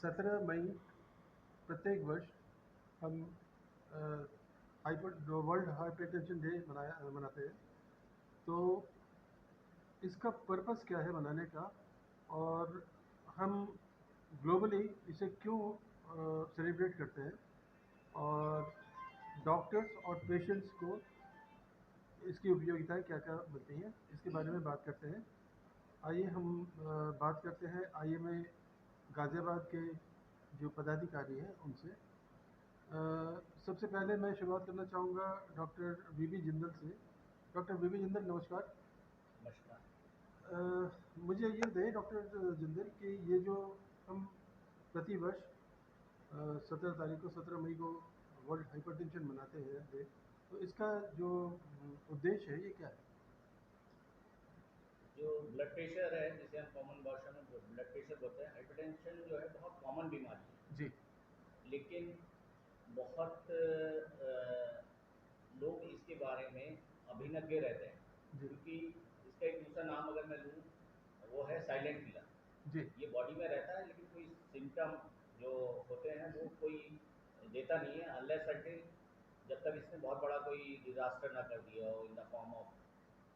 17 मई प्रत्येक वर्ष हम वर्ल्ड हाइपरटेंशन डे मनाते हैं। तो इसका पर्पस क्या है मनाने का, और हम ग्लोबली इसे क्यों सेलिब्रेट करते हैं, और डॉक्टर्स और पेशेंट्स को इसकी उपयोगिताएं क्या क्या बनती हैं, इसके बारे में बात करते हैं। आइए हम बात करते हैं आईएमए गाज़ियाबाद के जो पदाधिकारी हैं उनसे। सबसे पहले मैं शुरुआत करना चाहूँगा डॉक्टर वीबी जिंदल से। डॉक्टर वीबी जिंदल, नमस्कार। नमस्कार। मुझे ये बताइए डॉक्टर जिंदल कि ये जो हम प्रतिवर्ष 17 तारीख को 17 मई को वर्ल्ड हाइपरटेंशन मनाते हैं डे, तो इसका जो उद्देश्य है ये क्या है? जो ब्लड प्रेशर है, जिसे हम कॉमन भाषा में ब्लड प्रेशर बोलते हैं, हाइपरटेंशन जो है बहुत कॉमन बीमारी है। जी। लेकिन बहुत लोग इसके बारे में अभिनज्ञ रहते हैं, जी। क्योंकि इसका एक दूसरा नाम अगर मैं लूँ, वो है साइलेंट किलर। जी। ये बॉडी में रहता है लेकिन कोई सिम्टम जो होते हैं वो कोई देता नहीं है, अनलेस अनटिल जब तक इसने बहुत बड़ा कोई डिजास्टर ना कर दिया हो in the form of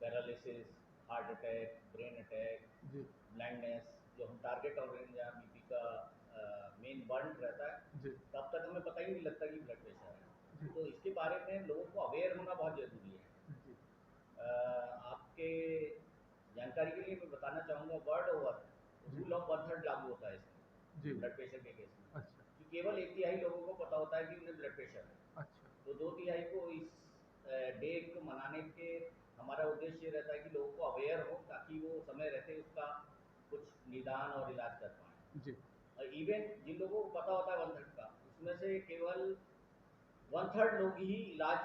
paralysis, heart attack, brain attack, जी। ब्लाइंडनेस, जो हम टारगेट ऑर्गन या बीपी का मेन बर्न रहता है, जी। तब तक हमें पता ही नहीं लगता कि ब्लड प्रेशर है। जी। तो इसके बारे में लोगों को अवेयर होना बहुत ज़रूरी है। जी। आपके जानकारी के लिए मैं बताना चाहूँगा, वर्ल्ड ओवर जी। रूल ऑफ वन थर्ड लागू होता है जी। इसमें, ब्लड प्रेशर के केस में, अच्छा। कि केवल एक तिहाई लोगों को पता होता है कि उन्हें ब्लड प्रेशर है। अच्छा। तो दो तिहाई को इस डे को मनाने के हमारा उद्देश्य ये रहता है कि लोगों को अवेयर हो, ताकि वो समय रहते उसका कुछ निदान और इलाज कर पाएँ। जी। और इवन जिन लोगों को पता होता है वन थर्ड का, उसमें से केवल वन थर्ड लोग ही इलाज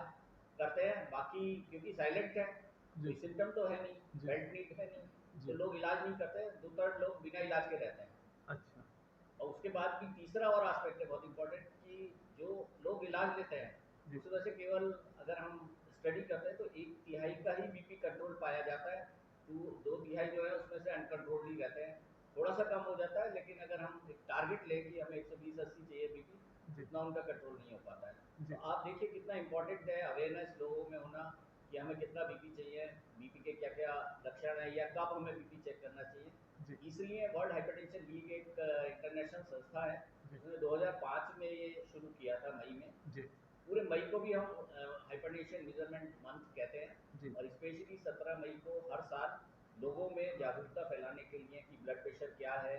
करते हैं। बाकी क्योंकि साइलेंट है, जी। कोई सिम्टम तो है नहीं, जी। बेल्ट नीड है नहीं, तो जी। लोग इलाज नहीं करते। दो थर्ड लोग बिना इलाज के रहते हैं। अच्छा। और उसके बाद भी तीसरा और एस्पेक्ट है बहुत इंपॉर्टेंट, कि जो लोग इलाज लेते हैं जी। उसमें से केवल, अगर हम स्टडी करते हैं तो एक तिहाई का ही बीपी कंट्रोल पाया जाता है। तो दो तिहाई जो है उसमें से अनकंट्रोल ही रहते हैं। थोड़ा सा कम हो जाता है, लेकिन अगर हम एक टारगेट लें कि हमें 120-80 चाहिए बीपी, जी। उतना उनका कंट्रोल नहीं हो पाता है। तो जी। आप देखिए कितना इंपॉर्टेंट है अवेयरनेस लोगों में होना, कि हमें कितना बीपी चाहिए, बीपी के क्या क्या लक्षण है, या कब हमें बीपी चेक करना चाहिए। जी। इसलिए वर्ल्ड हाइपरटेंशन लीग एक इंटरनेशनल संस्था है, जी। उसने 2005 में ये शुरू किया था, मई में। जी। पूरे मई को भी हम हाइपरटेंशन मेजरमेंट मंथ कहते हैं। जी। और स्पेशली 17 मई को हर साल लोगों में जागरूकता फैलाने के लिए कि ब्लड प्रेशर क्या है,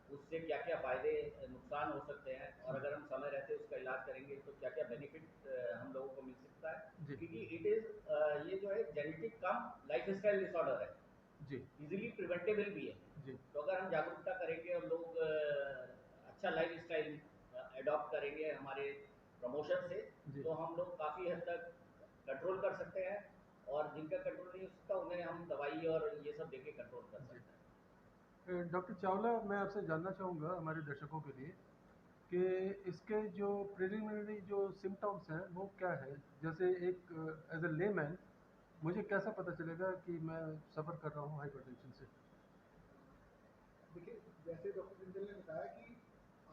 उससे क्या क्या फायदे नुकसान हो सकते हैं, और जी। अगर हम समय रहते उसका इलाज करेंगे तो क्या क्या बेनिफिट हम लोगों को मिल सकता है। जी। क्योंकि इट इज ये जो है जेनेटिक कम लाइफ स्टाइल डिसऑर्डर है, जी। इजीली प्रिवेंटेबल भी है। जी। तो अगर हम जागरूकता करेंगे और लोग अच्छा लाइफ स्टाइल अडॉप्ट करेंगे हमारे प्रमोशन से, जी। तो हम लोग काफ़ी हद तक कंट्रोल कर सकते हैं। और जिनका कंट्रोल नहीं हो सकता उन्हें हम दवाई और ये सब देके कंट्रोल कर जी। सकते हैं। डॉक्टर चावला, मैं आपसे जानना चाहूँगा हमारे दर्शकों के लिए कि इसके जो प्रिलिमिनरी जो सिम्टम्स हैं वो क्या है। जैसे एक एज ए लेमैन मुझे कैसा पता चलेगा कि मैं सफ़र कर रहा हूँ हाइपरटेंशन से? देखिए, जैसे डॉक्टर जिंदल ने बताया कि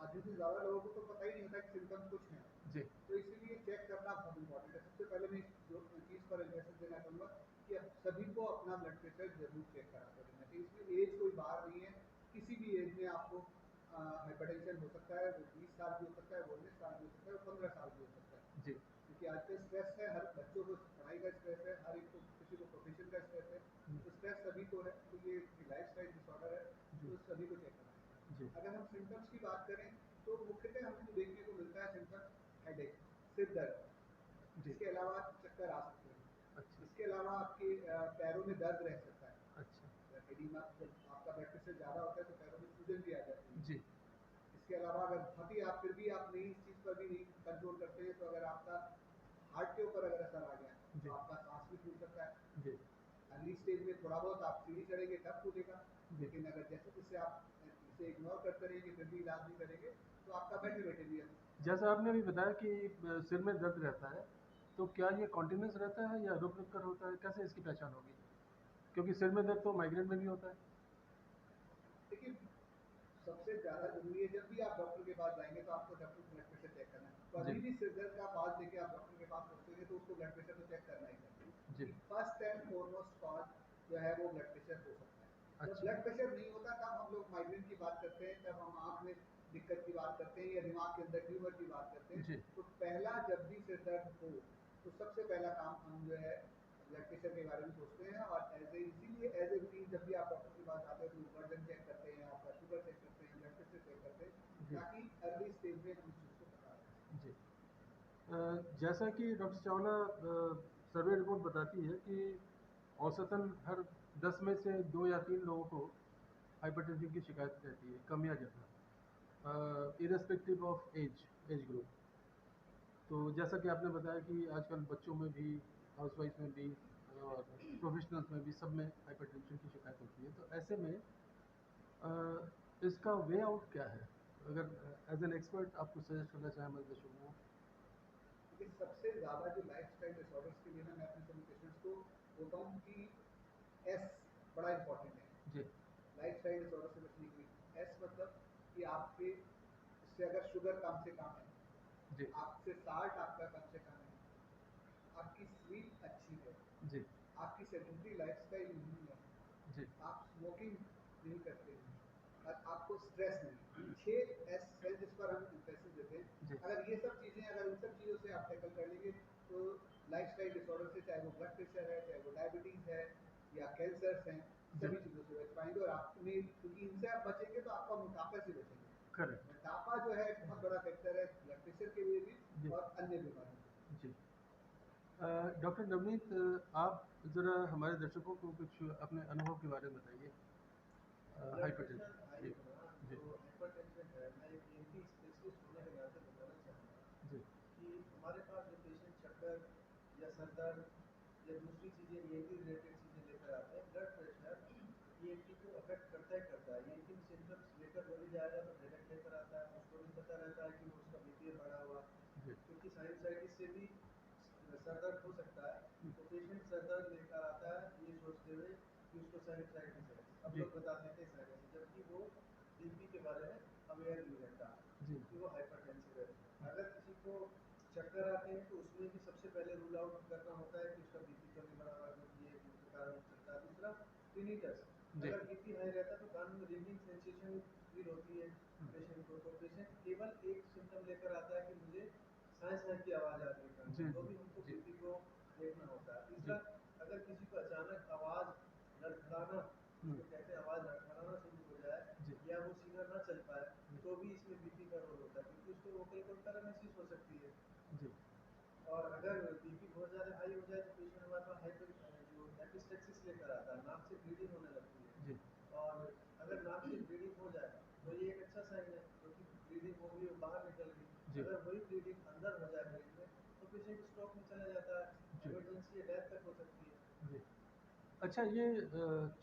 आधे से ज़्यादा लोगों को तो पता ही नहीं होता कि सिम्टम्स कुछ हैं। जी। तो इसीलिए चेक करना बहुत इंपॉर्टेंट है। सबसे पहले मैं इस जो चीज़ पर एम्फेसिस देना चाहूँगा कि अब सभी को अपना ब्लड प्रेशर ज़रूर चेक कराते रहना चाहिए। इसमें एज कोई बार नहीं है, किसी भी एज में आपको हाइपरटेंशन हो सकता है। वो 20 साल भी हो सकता है, वो 19 साल भी हो सकता है, वो 15 साल भी हो सकता है। जी। क्योंकि आजकल स्ट्रेस है, हर बच्चों को पढ़ाई का स्ट्रेस है, हर एक को किसी को प्रोफेशन का स्ट्रेस है। हम्म। तो स्ट्रेस सभी को है, तो ये लाइफ स्टाइल डिसऑर्डर है, जी। तो सभी को चेक करना चाहिए। जी। अगर हम सिम्टम्स की बात करें तो मुख्यतः हमको देखने को मिलता है सिम्टम्स हेडेक, सिर दर्द। जी। इसके अलावा चक्कर आ सकते हैं। अच्छा। इसके अलावा आपके पैरों में दर्द रह सकता है। अच्छा। अगर एडिमा, जब आपका ब्लड प्रेशर ज़्यादा होता है तो पैरों में सूजन भी आ जाती है। जी। इसके अलावा अगर बहुत ही आप फिर भी आप नहीं, इस चीज़ पर भी नहीं कंट्रोल करते हैं, तो अगर आपका हार्ट के ऊपर अगर असर आ गया तो जी। आपका सांस भी फूल सकता है। जी। अर्ली स्टेज में थोड़ा बहुत आप सीढ़ी चढ़ेंगे तब फूलेगा। जी। लेकिन अगर जैसे जैसे आप इसे इग्नोर करते रहेंगे, फिर भी इलाज नहीं करेंगे, तो आपका वेंटिलेटर जैसा आपने अभी बताया कि सिर में दर्द रहता है, तो क्या ये कॉन्टिन्यूस रहता है या रुक रुक कर होता है? कैसे इसकी पहचान होगी? क्योंकि सिर में दर्द तो माइग्रेन में भी होता है। देखिए, सबसे ज़्यादा ज़रूरी है, जब भी आप डॉक्टर के पास जाएँगे तो आपको डॉक्टर ब्लड प्रेशर चेक करना है। जी कभी भी सिर दर्द का आवाज़ लेके आप डॉक्टर के पास पहुँचेंगे तो उसको ब्लड प्रेशर तो चेक करना ही चाहिए। जी। फर्स्ट एंड फॉरमोस्ट कॉज़ जो है वो ब्लड प्रेशर हो सकता है। जब अच्छा। ब्लड प्रेशर नहीं होता तब हम लोग माइग्रेन की बात करते हैं, तब हम आँख में दिक्कत की बात करते हैं या दिमाग के अंदर ट्यूमर की बात करते हैं। जी तो पहला जब भी सिर दर्द हो तो सबसे पहला काम हम जो है ब्लड प्रेशर के बारे में सोचते हैं, और इसीलिए एज ए रूटीन जब भी आप डॉक्टर के पास जाते हैं तो गर्दन चेक करते हैं, आपका शुगर चेक करते हैं, ब्लड प्रेशर चेक करते हैं, जी ताकि अर्ली स्टेज में हम इस चीज़ को बता दें। जी। जैसा कि डॉक्टर चावला सर्वे रिपोर्ट बताती है कि औसतन हर 10 में से 2 या 3 लोगों को हाइपरटेंशन की शिकायत रहती है, कम या ज़्यादा, इरेस्पेक्टिव ऑफ एज ग्रुप। तो जैसा कि आपने बताया कि आजकल बच्चों में भी, हाउसवाइफ में भी और प्रोफेशनल्स में भी, सब में हाइपरटेंशन की शिकायत होती है। तो ऐसे में इसका वे आउट क्या है? अगर एज एन एक्सपर्ट आपको सजेस्ट करना चाहें हमारे दर्शकों को। क्योंकि सबसे ज़्यादा जो लाइफस्टाइल डिसऑर्डर्स के लिए ना मैं अपने सभी पेशेंट्स को बोलता हूँ कि एस बड़ा इंपॉर्टेंट है जी लाइफस्टाइल डिसऑर्डर से बचने के लिए। एस मतलब कि आपके इससे अगर शुगर कम से कम है, जी आपसे साल्ट आपका कम से कम है, आपकी स्लीप अच्छी है, जी आपकी सेडेंटरी लाइफस्टाइल नहीं है, जी आप स्मोकिंग नहीं करते हैं, और आपको स्ट्रेस नहीं। 6 एस है जिस पर हम एम्फेसिस देते हैं। जी अगर ये सब चीज़ें, अगर इन सब चीज़ों से आप टैकल कर लेंगे तो लाइफस्टाइल डिसऑर्डर से, चाहे वो ब्लड प्रेशर है, चाहे वो डायबिटीज़ है या कैंसर्स हैं, जी। सभी चीज़ों से बच पाएंगे। और आपने, क्योंकि इनसे आप बचेंगे तो आपका मोटापा से बचेंगे। करेक्ट। मोटापा जो है एक बहुत बड़ा फैक्टर है ब्लड प्रेशर के लिए भी जी और अन्य बीमारियों के लिए। जी। डॉक्टर नवनीत, आप ज़रा हमारे दर्शकों को कुछ अपने अनुभव के बारे में बताइए। Blood pressure hypertension. हाई जी होना जी जो हाइपरटेंशन है, मैं एक ईएनटी स्पेशलिस्ट होने के नाते बताना चाहूँगा जी कि हमारे पास जो पेशेंट चक्कर या सर दर्द या दूसरी चीज़ें ईएनटी रिलेटेड चीज़ें लेकर आते हैं, ब्लड प्रेशर ईएनटी को अफेक्ट करता ही करता है। ईएनटी में सिम्टम्स लेकर वो भी जाएगा तो हेडेक लेकर आता है, उसको भी पता रहता है कि वो उसका बीपी बढ़ा हुआ, जी क्योंकि साइनसाइटिस से भी सर दर्द हो सकता है। तो पेशेंट सर दर्द लेकर आता है ये सोचते हुए कि उसको साइनसाइटिस है, अब जी लोग बता देते हैं साइनस है, जबकि वो बीपी के बारे में अवेयर नहीं रहता जी कि वो हाइपरटेंसिव है। अगर किसी को चक्कर आते हैं तो उसमें भी सबसे पहले रूल आउट करना होता है कि उसका बीपी तो नहीं बढ़ा हुआ, क्योंकि ये मुख्य कारण हो सकता है। दूसरा, टिनिटस, जी अगर बीपी हाई रहता है तो कान में रिंगिंग सेंसेशन फील होती है पेशेंट को, तो पेशेंट केवल एक सिम्टम लेकर आता है कि मुझे सांस की आवाज़ आ रही है कान जी में, तो जी भी हमको जी बीपी को देखना होता है। जी। तीसरा, अगर किसी को अचानक आवाज़ लड़खड़ाना, हम्म, जिसको कहते हैं आवाज़ लड़खड़ाना शुरू हो जाए, जी या वो सीधा ना चल पाए, जी तो भी इसमें बीपी का रोल होता है, क्योंकि उसको वोकल कॉर्ड पैरालिसिस हो सकती है। जी और अगर बीपी बहुत ज़्यादा हाई हो जाए तो पेशेंट हमारे पास जो एपिस्टेक्सिस लेकर आता है, नाक से ब्लीडिंग होने लगती है। जी और अगर नाक से ब्लीडिंग हो जाए तो ये एक अच्छा साइन है, क्योंकि ब्लीडिंग हो गई वो बाहर निकल गई। जी अगर वही ब्लीडिंग अंदर हो जाए ब्रेन में तो पेशेंट स्ट्रोक में चला जाता है, जी इमरजेंसी या डेथ तक हो सकती है। जी। अच्छा, ये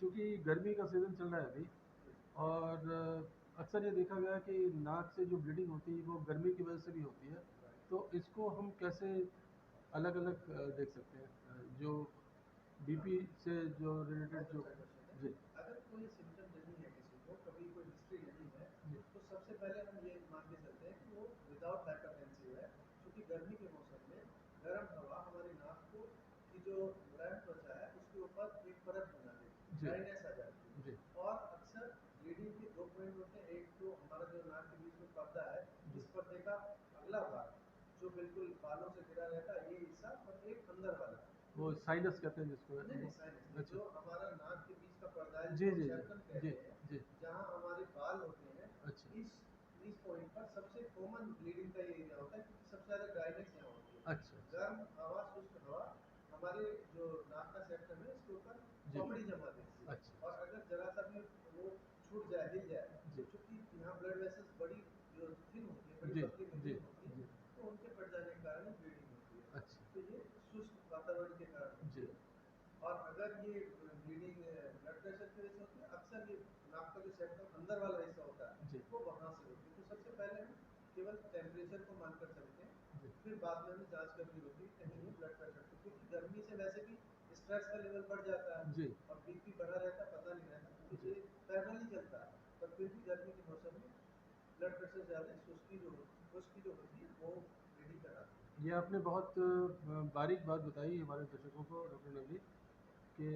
चूँकि गर्मी का सीज़न चल रहा है अभी, जी और अक्सर ये देखा गया है कि नाक से जो ब्लीडिंग होती है वो गर्मी की वजह से भी होती है। राइट। तो इसको हम कैसे अलग-अलग देख सकते हैं? जो हाँ, बीपी से जो रिलेटेड बहुत जो। अच्छा क्वेश्चन है। जी अगर कोई सिम्टम नहीं है किसी को, कभी कोई हिस्ट्री नहीं है, जी तो सबसे पहले हम ये मान के चलते हैं कि वो विदाउट हाइपरटेंसिव है। क्योंकि गर्मी के मौसम में गर्म हवा हमारी नाक को की जो मुलायम त्वचा है उसके ऊपर एक परत बना देती है, जी ड्राइनेस आ जाती जी है। और अक्सर ब्लीडिंग के दो पॉइंट होते हैं, एक तो हमारा जो नाक के बीच में पर्दा है, जी। इस पर्दे का अगला भाग जो बिल्कुल बालों से घिरा रहता है, ये हिस्सा, और एक अंदर वाला। वो साइनस कहते हैं जिसको, नहीं नहीं, वो। साइनस नहीं, अच्छा। जो हमारा नाक के बीच का पर्दा है जी जिसको हम जी जी सेप्टम जी कहते हैं, जी। जहाँ हमारे बाल होते हैं, अच्छा इस इस पॉइंट पर सबसे कॉमन ब्लीडिंग का ये एरिया होता है, क्योंकि सबसे ज़्यादा ड्राइनेस यहाँ होती है। अच्छा अच्छा। गर्म हवा, शुष्क हवा हमारे जो नाक का सेप्टम है इसके ऊपर जी। पपड़ी जमा देती है। अच्छा और अगर जरा सा भी वो छूट जाए, हिल जाए, जी तो चूंकि यहाँ ब्लड वेसल्स बड़ी जो थिन होती है, बड़ी जी पतली जी महीन होती है, जी। तो उनके फट जाने के कारण ब्लीडिंग होती है। अच्छा। तो ये शुष्क वातावरण के कारण जी होती है। और अगर ये ब्लीडिंग ब्लड प्रेशर की वजह से होती है, अक्सर ये नाक का जो सेप्टम अंदर वाला हिस्सा होता है जी वो वहां से होती है। तो सबसे पहले हम केवल टेम्परेचर को मानकर चलते हैं, जी फिर बाद में हमें जांच करनी होती है कहीं जी ये ब्लड प्रेशर तो, क्योंकि गर्मी से वैसे भी स्ट्रेस का लेवल बढ़ जाता है जी और बीपी बढ़ा रहता है, पता नहीं रहता, तो जी ये पैरेलली चलता है। पर फिर भी गर्मी के मौसम में ब्लड प्रेशर ज़्यादा है, खुश्की जो होती है वो ब्लीडिंग कराती है। ये आपने बहुत बारीक बात बताई हमारे दर्शकों को डॉक्टर नवनीत, कि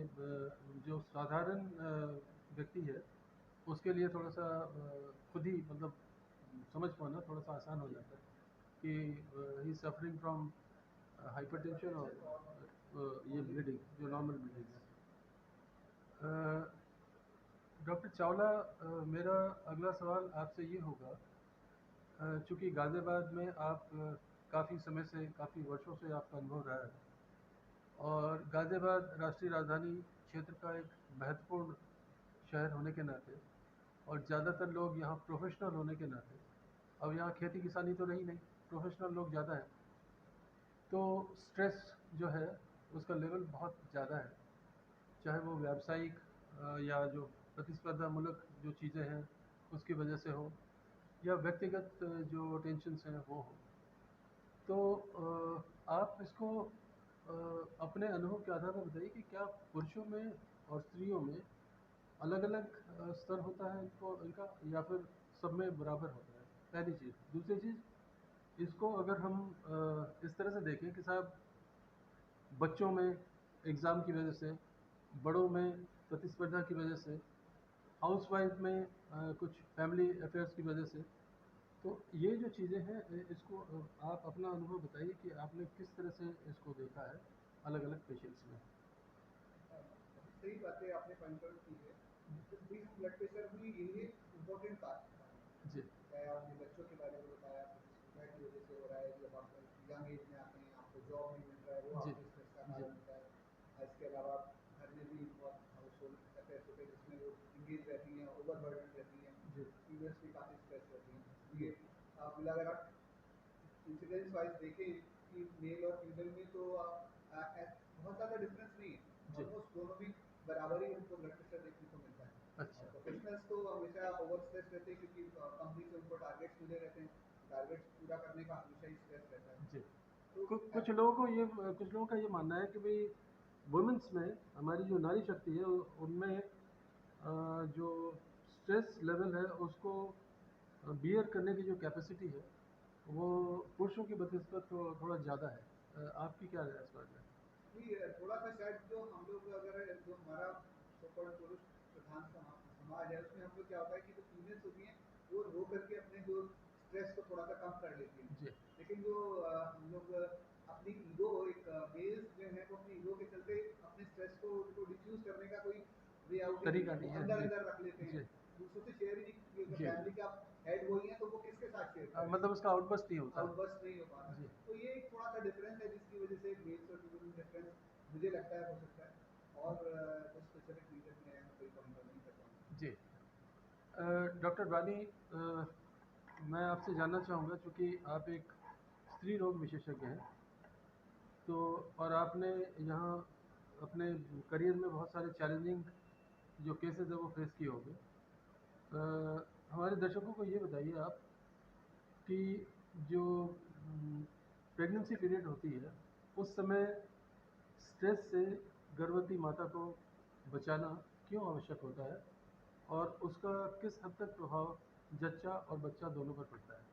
जो साधारण व्यक्ति है उसके लिए थोड़ा सा खुद ही मतलब समझ पाना थोड़ा सा आसान हो जाता है कि ही सफरिंग फ्रॉम हाइपरटेंशन और ये ब्लीडिंग जो नॉर्मल ब्लीडिंग है। डॉक्टर चावला, मेरा अगला सवाल आपसे ये होगा, चूँकि गाज़ियाबाद में आप काफ़ी समय से, काफ़ी वर्षों से आपका अनुभव रहा है और गाज़ियाबाद राष्ट्रीय राजधानी क्षेत्र का एक महत्वपूर्ण शहर होने के नाते और ज़्यादातर लोग यहाँ प्रोफेशनल होने के नाते, अब यहाँ खेती किसानी तो रही नहीं, प्रोफेशनल लोग ज़्यादा हैं, तो स्ट्रेस जो है उसका लेवल बहुत ज़्यादा है, चाहे वो व्यावसायिक या जो प्रतिस्पर्धामूलक जो चीज़ें हैं उसकी वजह से हो या व्यक्तिगत जो टेंशन्स हैं वो हो। तो आप इसको अपने अनुभव के आधार पर बताइए कि क्या पुरुषों में और स्त्रियों में अलग अलग स्तर होता है इनका या फिर सब में बराबर होता है, पहली चीज़। दूसरी चीज़, इसको अगर हम इस तरह से देखें कि साहब बच्चों में एग्ज़ाम की वजह से, बड़ों में प्रतिस्पर्धा की वजह से, हाउसवाइफ में कुछ फैमिली अफेयर्स की वजह से, तो ये जो चीज़ें हैं इसको आप अपना अनुभव बताइए कि आपने किस तरह से इसको देखा है अलग अलग पेशेंट्स में। सही बातें आपने पॉइंट आउट की है। तो बीच में ब्लड प्रेशर भी ये इम्पोर्टेंट बात है। जी चाहे आपने बच्चों के बारे में बताया, प्रतिस्पर्धा की वजह से हो रहा है, जब आप यंग एज में आते हैं आपको जॉब नहीं मिल रहा है, वो जी आपके स्ट्रेस का जी कारण होता है। इसके अलावा घर में भी बहुत हाउस होल्ड अफेयर्स होते हैं जिसमें वो इंगेज रहती हैं, ओवरबर्डन रहती हैं, जी फीमेल्स भी काफ़ी स्ट्रेस रहती हैं। जी इसलिए आप मिला अगर आप इंसिडेंस वाइज देखें कि मेल और फीमेल में तो बहुत ज़्यादा डिफरेंस नहीं है, जी ऑलमोस्ट दोनों भी बराबर ही उनको ब्लड प्रेशर देखने को मिलता है। अच्छा और प्रोफेशनल्स तो हमेशा ओवर स्ट्रेस रहते हैं क्योंकि कंपनी से उनको टारगेट्स मिले रहते हैं, टारगेट्स पूरा करने का हमेशा ही स्ट्रेस रहता है। जी। तो कुछ लोगों को ये, कुछ लोगों का ये मानना है कि भाई वुमेंस में हमारी जो नारी शक्ति है उनमें जो स्ट्रेस लेवल है उसको बियर करने की जो कैपेसिटी है वो पुरुषों की बनिस्बत तो थोड़ा ज़्यादा है। आपकी क्या राय है इस बारे में? जी, थोड़ा सा शायद जो हम लोग अगर जो हमारा सो कॉल्ड पुरुष प्रधान समाज है उसमें हम लोग क्या होता है कि जो फीमेल्स होती हैं वो रो करके अपने जो स्ट्रेस को थोड़ा सा कम कर लेती हैं। जी लेकिन जो हम लोग अपनी ईगो, एक मेल्स जो है वो अपनी ईगो के चलते अपने स्ट्रेस को उनको डिफ्यूज करने का कोई वे आउट ही नहीं तरीका है, वो नहीं है। अंदर जी अंदर रख लेते हैं, जी दूसरों से शेयर ही नहीं। जी फैमिली का हेड वही है तो वो किसके साथ शेयर करें, मतलब उसका आउटबर्स्ट नहीं होता। आउटबर्स्ट नहीं हो पाता। जी तो ये एक थोड़ा सा डिफरेंस है जिसकी वजह से मेल्स और फीमेल में डिफरेंस मुझे लगता है हो सकता है। और जो स्पेसिफिक रीजन में है मैं कोई पॉइंट आउट नहीं कर पाऊंगा। जी। डॉक्टर वानी, मैं आपसे जानना चाहूँगा चूँकि आप एक स्त्री रोग विशेषज्ञ हैं, तो और आपने यहाँ अपने करियर में बहुत सारे चैलेंजिंग जो केसेस है वो फेस किए होंगे। हमारे दर्शकों को ये बताइए आप कि जो प्रेगनेंसी पीरियड होती है उस समय स्ट्रेस से गर्भवती माता को बचाना क्यों आवश्यक होता है और उसका किस हद तक प्रभाव जच्चा और बच्चा दोनों पर पड़ता है?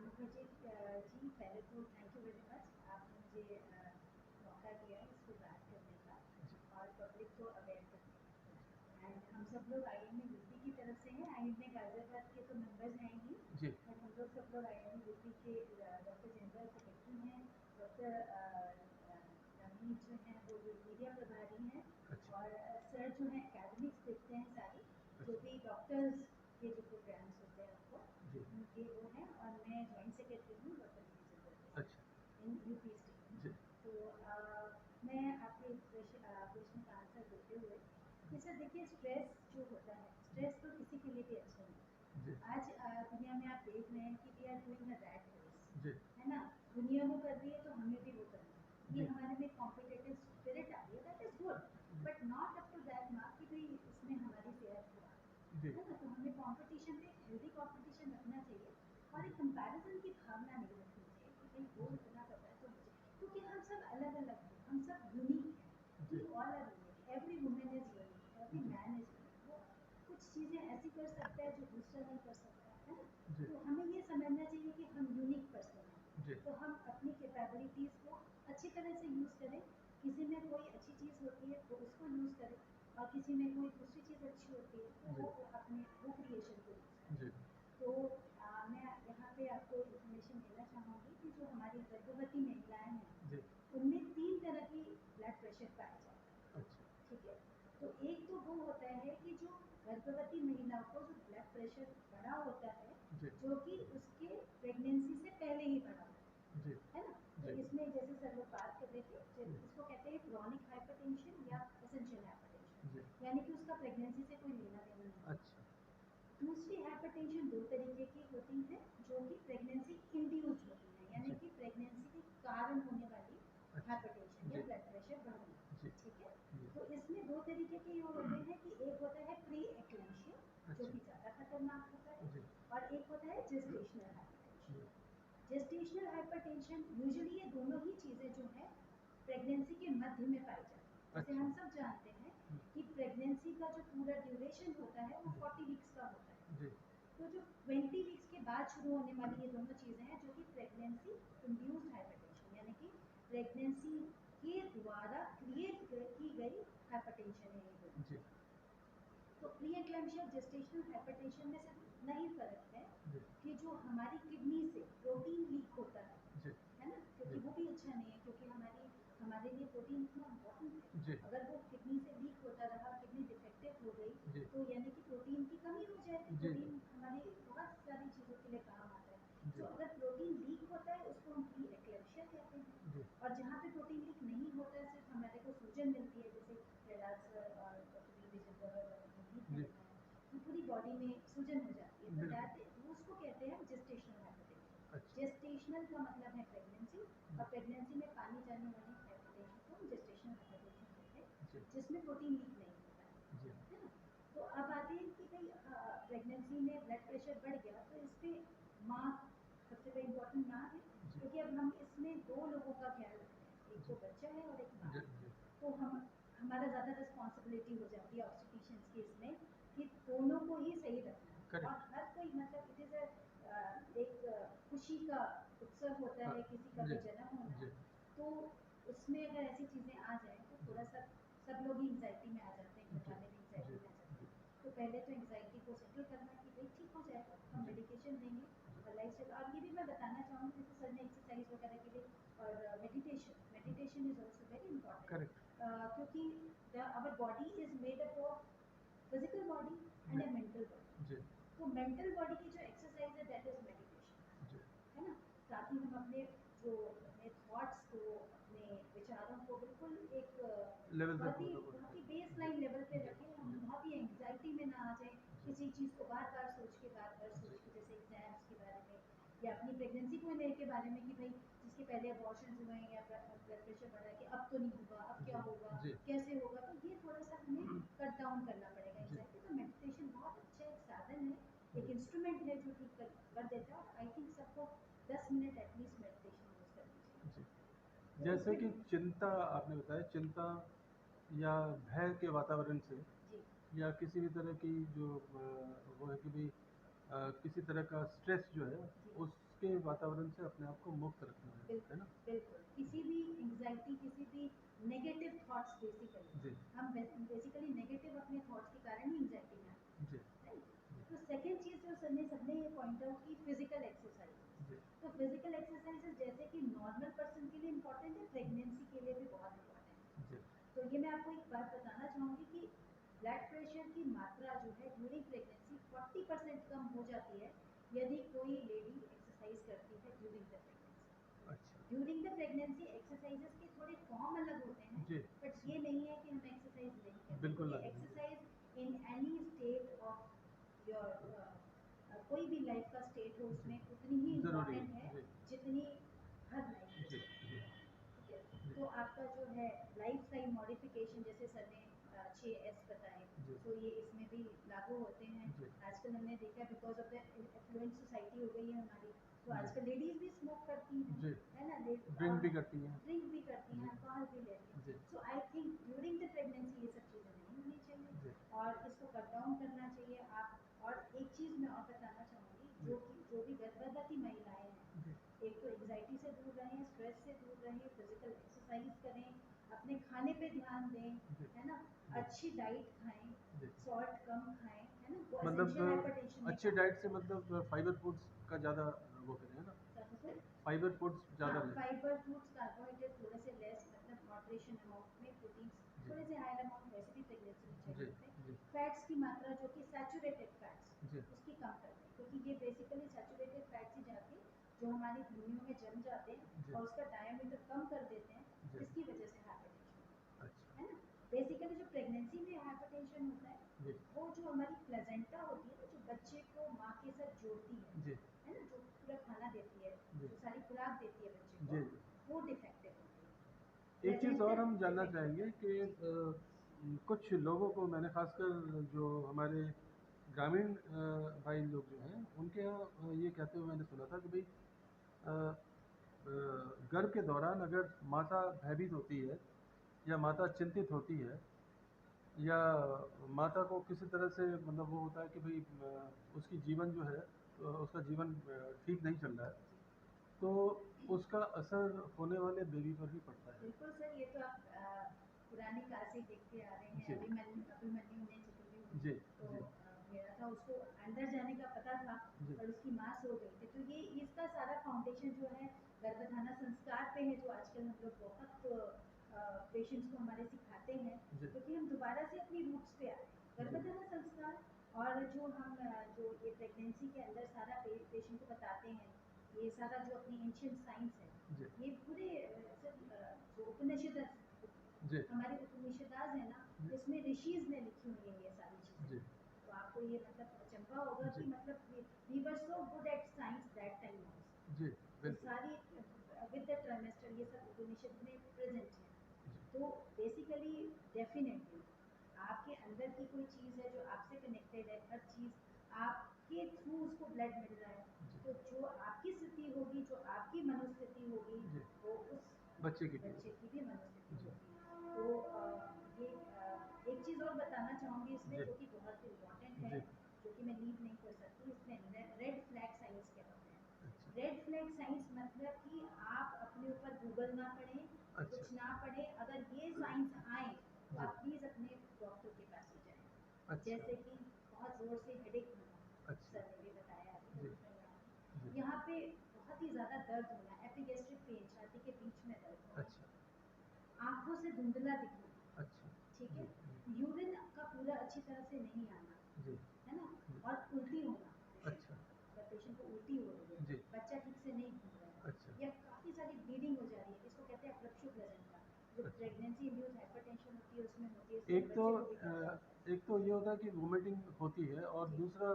मुझे जी पहले तो थैंक यू वेरी मच, आपने मुझे मौका दिया इस पे बात करने का और पब्लिक को अवेयर करने का। एंड हम सब लोग IIM यूपी की तरफ से हैं। IIM गाज़ियाबाद के तो मेंबर्स हैं ही, जी बट हम लोग सब लोग IIM यूपी के डॉक्टर जनरल सेक्रेटरी हैं, डॉक्टर नवनीत जो हैं वो मीडिया प्रभारी हैं, अच्छा और सर जो हैं एकेडमिक्स देखते हैं सारी, जो अच्छा भी डॉक्टर्स के जो प्रोग्राम्स होते हैं उनको, जी उनके वो हैं। और मैं जॉइंट सेक्रेटरी हूँ डॉक्टर गिरिजन दत्ता अच्छा इन यूपी स्टेट। जी तो मैं आपके प्रश्न का आंसर देते हुए कि सर देखिए, स्ट्रेस जो होता है, स्ट्रेस तो किसी के लिए भी अच्छा नहीं है। जी आज दुनिया में आप देख रहे हैं कि we are doing a rat race, जी है ना। दुनिया वो कर रही है तो हमें भी वो करना है, ये जी हमारे में कॉम्पिटिटिव स्पिरिट आ रही है, that is good, but not up to that mark कि भाई इसमें हमारी सेहत खराब जी है ना। तो हमें कंपटीशन पे हेल्दी कंपटीशन रखना चाहिए और एक कंपैरिजन की भावना नहीं रखनी चाहिए कि भाई वो इतना कर रहा है तो मुझे, क्योंकि हम सब अलग अलग हैं, हम सब यूनिक हैं। वी जी all are unique, every women is unique, every जी मैन इज यूनिक। वो कुछ चीज़ें ऐसी कर सकता है जो दूसरा नहीं कर सकता है ना। गर्भवती महिलाओं को जो ब्लड प्रेशर बढ़ा होता है, जी जो कि उसके प्रेगनेंसी से पहले ही बढ़ा होता जी है ना। तो जी इसमें जैसे सर लोग बात कर रहे थे, इसको कहते हैं क्रॉनिक हाइपरटेंशन या एसेंशियल हाइपरटेंशन, जी। यानी कि उसका प्रेगनेंसी से कोई लेना देना नहीं। अच्छा दूसरी हाइपरटेंशन दो तरीके की होती है, जो कि प्रेगनेंसी इंड्यूस्ड होती है, यानी जी। कि प्रेगनेंसी के कारण होने वाली अच्छा हाइपरटेंशन या जी ब्लड प्रेशर बढ़ना। जी ठीक है, जी। तो इसमें दो तरीके के ये होते हैं कि एक होता है प्री एक्लेम्शिया, जो अच्छा कि ज़्यादा खतरनाक होता है, जी और एक होता है जेस्टेशनल हाइपरटेंशन। जी जेस्टेशनल हाइपरटेंशन यूजुअली ये दोनों ही चीज़ें जो है प्रेगनेंसी के मध्य में पाई जाती है। जैसे अच्छा हम सब जानते हैं कि प्रेगनेंसी का जो पूरा ड्यूरेशन होता है वो जी 40 वीक्स का होता है। जी तो जो 20 वीक्स के बाद शुरू होने वाली ये दोनों चीज़ें हैं, जो कि प्रेगनेंसी इंड्यूस्ड हाइपरटेंशन, यानी कि प्रेगनेंसी के द्वारा क्रिएट की गई हाइपरटेंशन है ये दोनों। जी तो प्री एक्लेम्शिया जेस्टेशनल हाइपरटेंशन में सिर्फ इतना ही फर्क है जी कि जो हमारी किडनी से प्रोटीन लीक होता जी है ना, क्योंकि जी वो भी अच्छा नहीं है, क्योंकि हमारे लिए प्रोटीन इतना इम्पोर्टेंट है। जी अगर वो किडनी से लीक होता रहा, किडनी डिफेक्टिव हो गई, जी तो यानी कि प्रोटीन की कमी हो जाएगी। जी प्रोटीन हमारी बहुत सारी चीज़ों के लिए काम आता है। जी तो अगर प्रोटीन लीक होता है, उसको हम प्री एक्लेम्शिया कहते हैं। जी और जहाँ पे प्रोटीन लीक नहीं होता है, सिर्फ हमारे को सूजन मिलती है, जैसे प्रहलाद सर और डॉक्टर वी जिंदाबाद और रणदीप ने जी बताया कि पूरी बॉडी में सूजन हो जाती है, तो बिल्कुल। दैट उसको कहते हैं जेस्टेशनल हाइपरटेंशन। अच्छा जेस्टेशनल का मतलब है प्रेगनेंसी, और प्रेगनेंसी में पानी जाने वाली हाइपरटेंशन को हम जेस्टेशनल हाइपरटेंशन कहते हैं, जी जिसमें प्रोटीन लीक नहीं होता जी है ना। तो अब आते हैं कि भाई प्रेगनेंसी में ब्लड प्रेशर बढ़ गया, तो इस पे माँ सबसे बड़ी इम्पोर्टेंट माँ है, जी क्योंकि अब हम इसमें दो लोगों का ख्याल रख रहे हैं, एक जी तो बच्चा है और एक माँ जी है। जी तो हमारा ज़्यादा रिस्पॉन्सिबिलिटी हो जाती है ऑब्स्टिटिशियंस की इसमें, कि दोनों को ही सही रखना है। और करेक्ट हर कोई, मतलब इट इज़ एक खुशी का उत्सव होता हाँ है किसी का जी भी जन्म होना, जी तो उसमें अगर ऐसी चीज़ें आ जाएं तो थोड़ा सा सब लोग ही एंग्जाइटी में आ जाते हैं, घर जी वाले भी जी एंग्जाइटी में आ जाते जी हैं। तो पहले तो एंग्जाइटी को सेटल करना कि भाई ठीक हो जाएगा, हम जी मेडिकेशन देंगे और लाइफ स्टाइल। और ये भी मैं बताना चाहूँगी, जैसे सर ने एक्सरसाइज वगैरह के लिए, और meditation is also very important, correct क्योंकि our body is made up of physical body and जी ए मेंटल बॉडी। जी तो मेंटल बॉडी की जो एक्सरसाइज है दैट इज मेडिटेशन, जी है ना। ताकि हम अपने थॉट्स को, अपने विचारों को बिल्कुल एक लेवल तक बहुत ही बेस जी लाइन लेवल पे जी रखें, हम जी बहुत ही एंग्जाइटी में ना आ जाए जी किसी चीज़ को बार बार जी सोच के, जैसे एग्जाम्स के बारे में या अपनी प्रेगनेंसी को लेकर के बारे में, कि भाई जिसके पहले अबॉर्शन हुए हैं या ब्लड प्रेशर बढ़ा है कि अब तो नहीं होगा, अब क्या जी होगा, जी कैसे होगा। तो ये थोड़ा सा हमें कट डाउन करना पड़ेगा जी एंग्जाइटी। तो मेडिटेशन बहुत अच्छा एक साधन है, एक जी इंस्ट्रूमेंट है जो ठीक कर देता है। और आई थिंक सबको 10 मिनट एटलीस्ट मेडिटेशन रोज करनी चाहिए। जी तो जैसे इसके कि चिंता आपने बताया, चिंता या भय के वातावरण से, जी या किसी भी तरह की जो वो है कि भाई किसी तरह का स्ट्रेस जो है, जी उसके वातावरण से अपने आप को मुक्त रखना है बिल्कुल ना। बिल्कुल, किसी भी एंग्जाइटी, किसी भी नेगेटिव थॉट्स, बेसिकली जी हम बेसिकली नेगेटिव अपने थॉट्स के कारण ही एंग्जाइटी में आते जी हैं, राइट। तो सेकेंड चीज़ जो सबने ये पॉइंट आउट की, फिजिकल एक्सरसाइजेस। जी तो फिजिकल एक्सरसाइजेस जैसे कि नॉर्मल पर्सन के लिए इम्पोर्टेंट है, प्रेगनेंसी के लिए भी बहुत इम्पोर्टेंट है। जी तो ये मैं आपको एक बात बताना चाहूँगी कि ब्लड प्रेशर की मात्रा जो है ड्यूरिंग प्रेगनेंसी 40% कम हो जाती है, यदि कोई लेडी एक्सरसाइज करती है ड्यूरिंग द प्रेगनेंसी। अच्छा ड्यूरिंग द प्रेगनेंसी एक्सरसाइजेस के थोड़े फॉर्म अलग होते हैं, जी बट ये नहीं है कि हम एक्सरसाइज नहीं करते। बिल्कुल ना ये करें जी exercise in any state of your, कोई भी लाइफ का स्टेट हो, जी उसमें उतनी ही ज़रूरी इम्पॉर्टेंट है है जी जितनी हर लाइफ के जी स्टेट जी में है। ठीक है, जी तो आपका जो है लाइफ स्टाइल मॉडिफिकेशन, जैसे सर ने 6S बताए, जी तो ये इसमें भी लागू होते हैं। जी आजकल हमने देखा है, because of the affluent society हो गई है हमारी, तो जी आजकल लेडीज भी स्मोक करती हैं, जी है ना, ड्रिंक और भी करती हैं ड्रिंक भी करती जी हैं, अल्कोहल भी लेती हैं। जी so I think during the pregnancy ये सब चीज़ें नहीं होनी चाहिए, जी और इसको कट डाउन करना चाहिए आप। और एक चीज़ मैं और बताना चाहूँगी, जी जो भी गर्भवती महिलाएं हैं, जी एक तो एग्जाइटी से दूर रहें, स्ट्रेस से दूर रहें, फिजिकल एक्सरसाइज करें, अपने खाने पे ध्यान दें, जी है ना, जी अच्छी डाइट खाएं, जी सॉल्ट कम खाएं, है ना, वो मतलब एसेंशियल हाइपरटेंशन में अच्छे काम डाइट से करता है। मतलब फाइबर फूड्स का ज़्यादा वो करें, है ना। सर, फाइबर फूड्स हाँ, ज़्यादा लें। फाइबर फूड्स, कार्बोहाइड्रेट थोड़े से लेस, मतलब मॉडरेशन अमाउंट में, प्रोटीन्स जी थोड़े से हायर अमाउंट वैसे भी प्रेगनेंसी में चाहिए जी होते हैं। जी फैट्स की मात्रा जो कि सैचुरेटेड फैट्स जी उसकी कम कर दें, क्योंकि ये बेसिकली सैचुरेटेड फैट्स ही जाके जो हमारी धमनियों में जम जाते हैं जी और उसका डायमीटर कम कर देते हैं, जी जिसकी वजह से हाइपरटेंशन अच्छा है ना। बेसिकली जो प्रेगनेंसी में हाइपरटेंशन होता है जी वो जो हमारी प्लेजेंटा होती है ना, जो बच्चे को माँ के साथ जोड़ती जी है ना, जो पूरा खाना देती है, जी जो सारी खुराक देती है बच्चे जी को, जी वो डिफेक्टिव होती है। एक चीज़ और हम जानना defective चाहेंगे होता कि है। जी। कुछ लोगों को, मैंने खासकर जो हमारे ग्रामीण भाई लोग जो हैं उनके यहाँ ये कहते हुए मैंने सुना था कि भाई अ, गर्भ के दौरान अगर माता भयभीत होती है या माता चिंतित होती है या माता को किसी तरह से मतलब वो होता है कि भाई उसकी जीवन जो है उसका जीवन ठीक नहीं चल रहा है, तो उसका असर होने वाले बेबी पर भी पड़ता है। बिल्कुल सर, ये तो आप पुरानी काल से देखते आ रहे हैं। जी अभिमन्यु ने चित्रव्यूह जी तो जी घेरा था, उसको अंदर जाने का पता था जी पर उसकी माँ सो गई थी। तो ये इसका सारा फाउंडेशन जो है गर्भधाना संस्कार पे है, जो आजकल हम लोग बहुत पेशेंट्स को हमारे सिखाते हैं, जी क्योंकि हम दोबारा से अपनी रूट्स पे आ रहे हैं। जी गर्भधाना संस्कार और जो हम जो ये प्रेगनेंसी के अंदर सारा पेशेंट को बताते हैं, ये सारा जो अपनी एंशियंट साइंस है, जी ये पूरे सर जो उपनिषद जी हमारे उपनिषदाज है ना, जी इसमें ऋषिज ने लिखी हुई है ये सारी चीजें। जी तो आपको ये मतलब अचंभा होगा जी कि मतलब we were so good at science that time also. जी ये बिल्कुल सारी विद द ट्राइमेस्टर ये सब उपनिषद में प्रेजेंट है। जी तो बेसिकली डेफिनेटली आपके अंदर की कोई चीज़ है जो आपसे कनेक्टेड है, हर चीज़ आपके थ्रू उसको ब्लड मिल रहा है, जी तो जो आपकी स्थिति होगी, जो आपकी मनोस्थिति होगी, जी वो उस बच्चे की भी बच्चे की भी मनोस्थिति जी होगी। तो ये एक चीज़ और बताना चाहूँगी इसमें जी जो कि बहुत इम्पोर्टेंट है, जी जो कि मैं लीव नहीं कर सकती, इसमें रेड फ्लैग साइंस क्या होते हैं। अच्छा रेड फ्लैग साइंस मतलब कि आप अपने ऊपर गूगल ना पढ़ें, अच्छा कुछ ना पढ़ें, अगर ये साइंस आए तो जी आप प्लीज़ अपने डॉक्टर के पास ही जाएं। अच्छा जैसे कि बहुत ज़ोर से हेडेक होना, अच्छा सर ने भी बताया अभी जी थोड़ी पहले जी आपने, यहाँ पे बहुत ही ज़्यादा दर्द होना, एपिगैस्ट्रिक पेन, छाती के बीच में दर्द होना, अच्छा आंखों से धुंधला दिखना, अच्छा ठीक जी है, यूरिन का पूरा अच्छी तरह से नहीं आना, जी है ना, जी और उल्टी होना पेशेंट अच्छा को, अगर पेशेंट को उल्टी हो रही है, जी बच्चा ठीक से नहीं घूम रहा अच्छा है, या काफ़ी सारी ब्लीडिंग हो जा रही है, इसको कहते हैं अब्रप्शो प्लेजेंटा, जो अच्छा प्रेगनेंसी इंड्यूस हाइपरटेंशन होती है उसमें होती है, इससे एक तो बच्चे को भी खतरा होता है। एक तो ये होता है कि वोमिटिंग होती है और जी दूसरा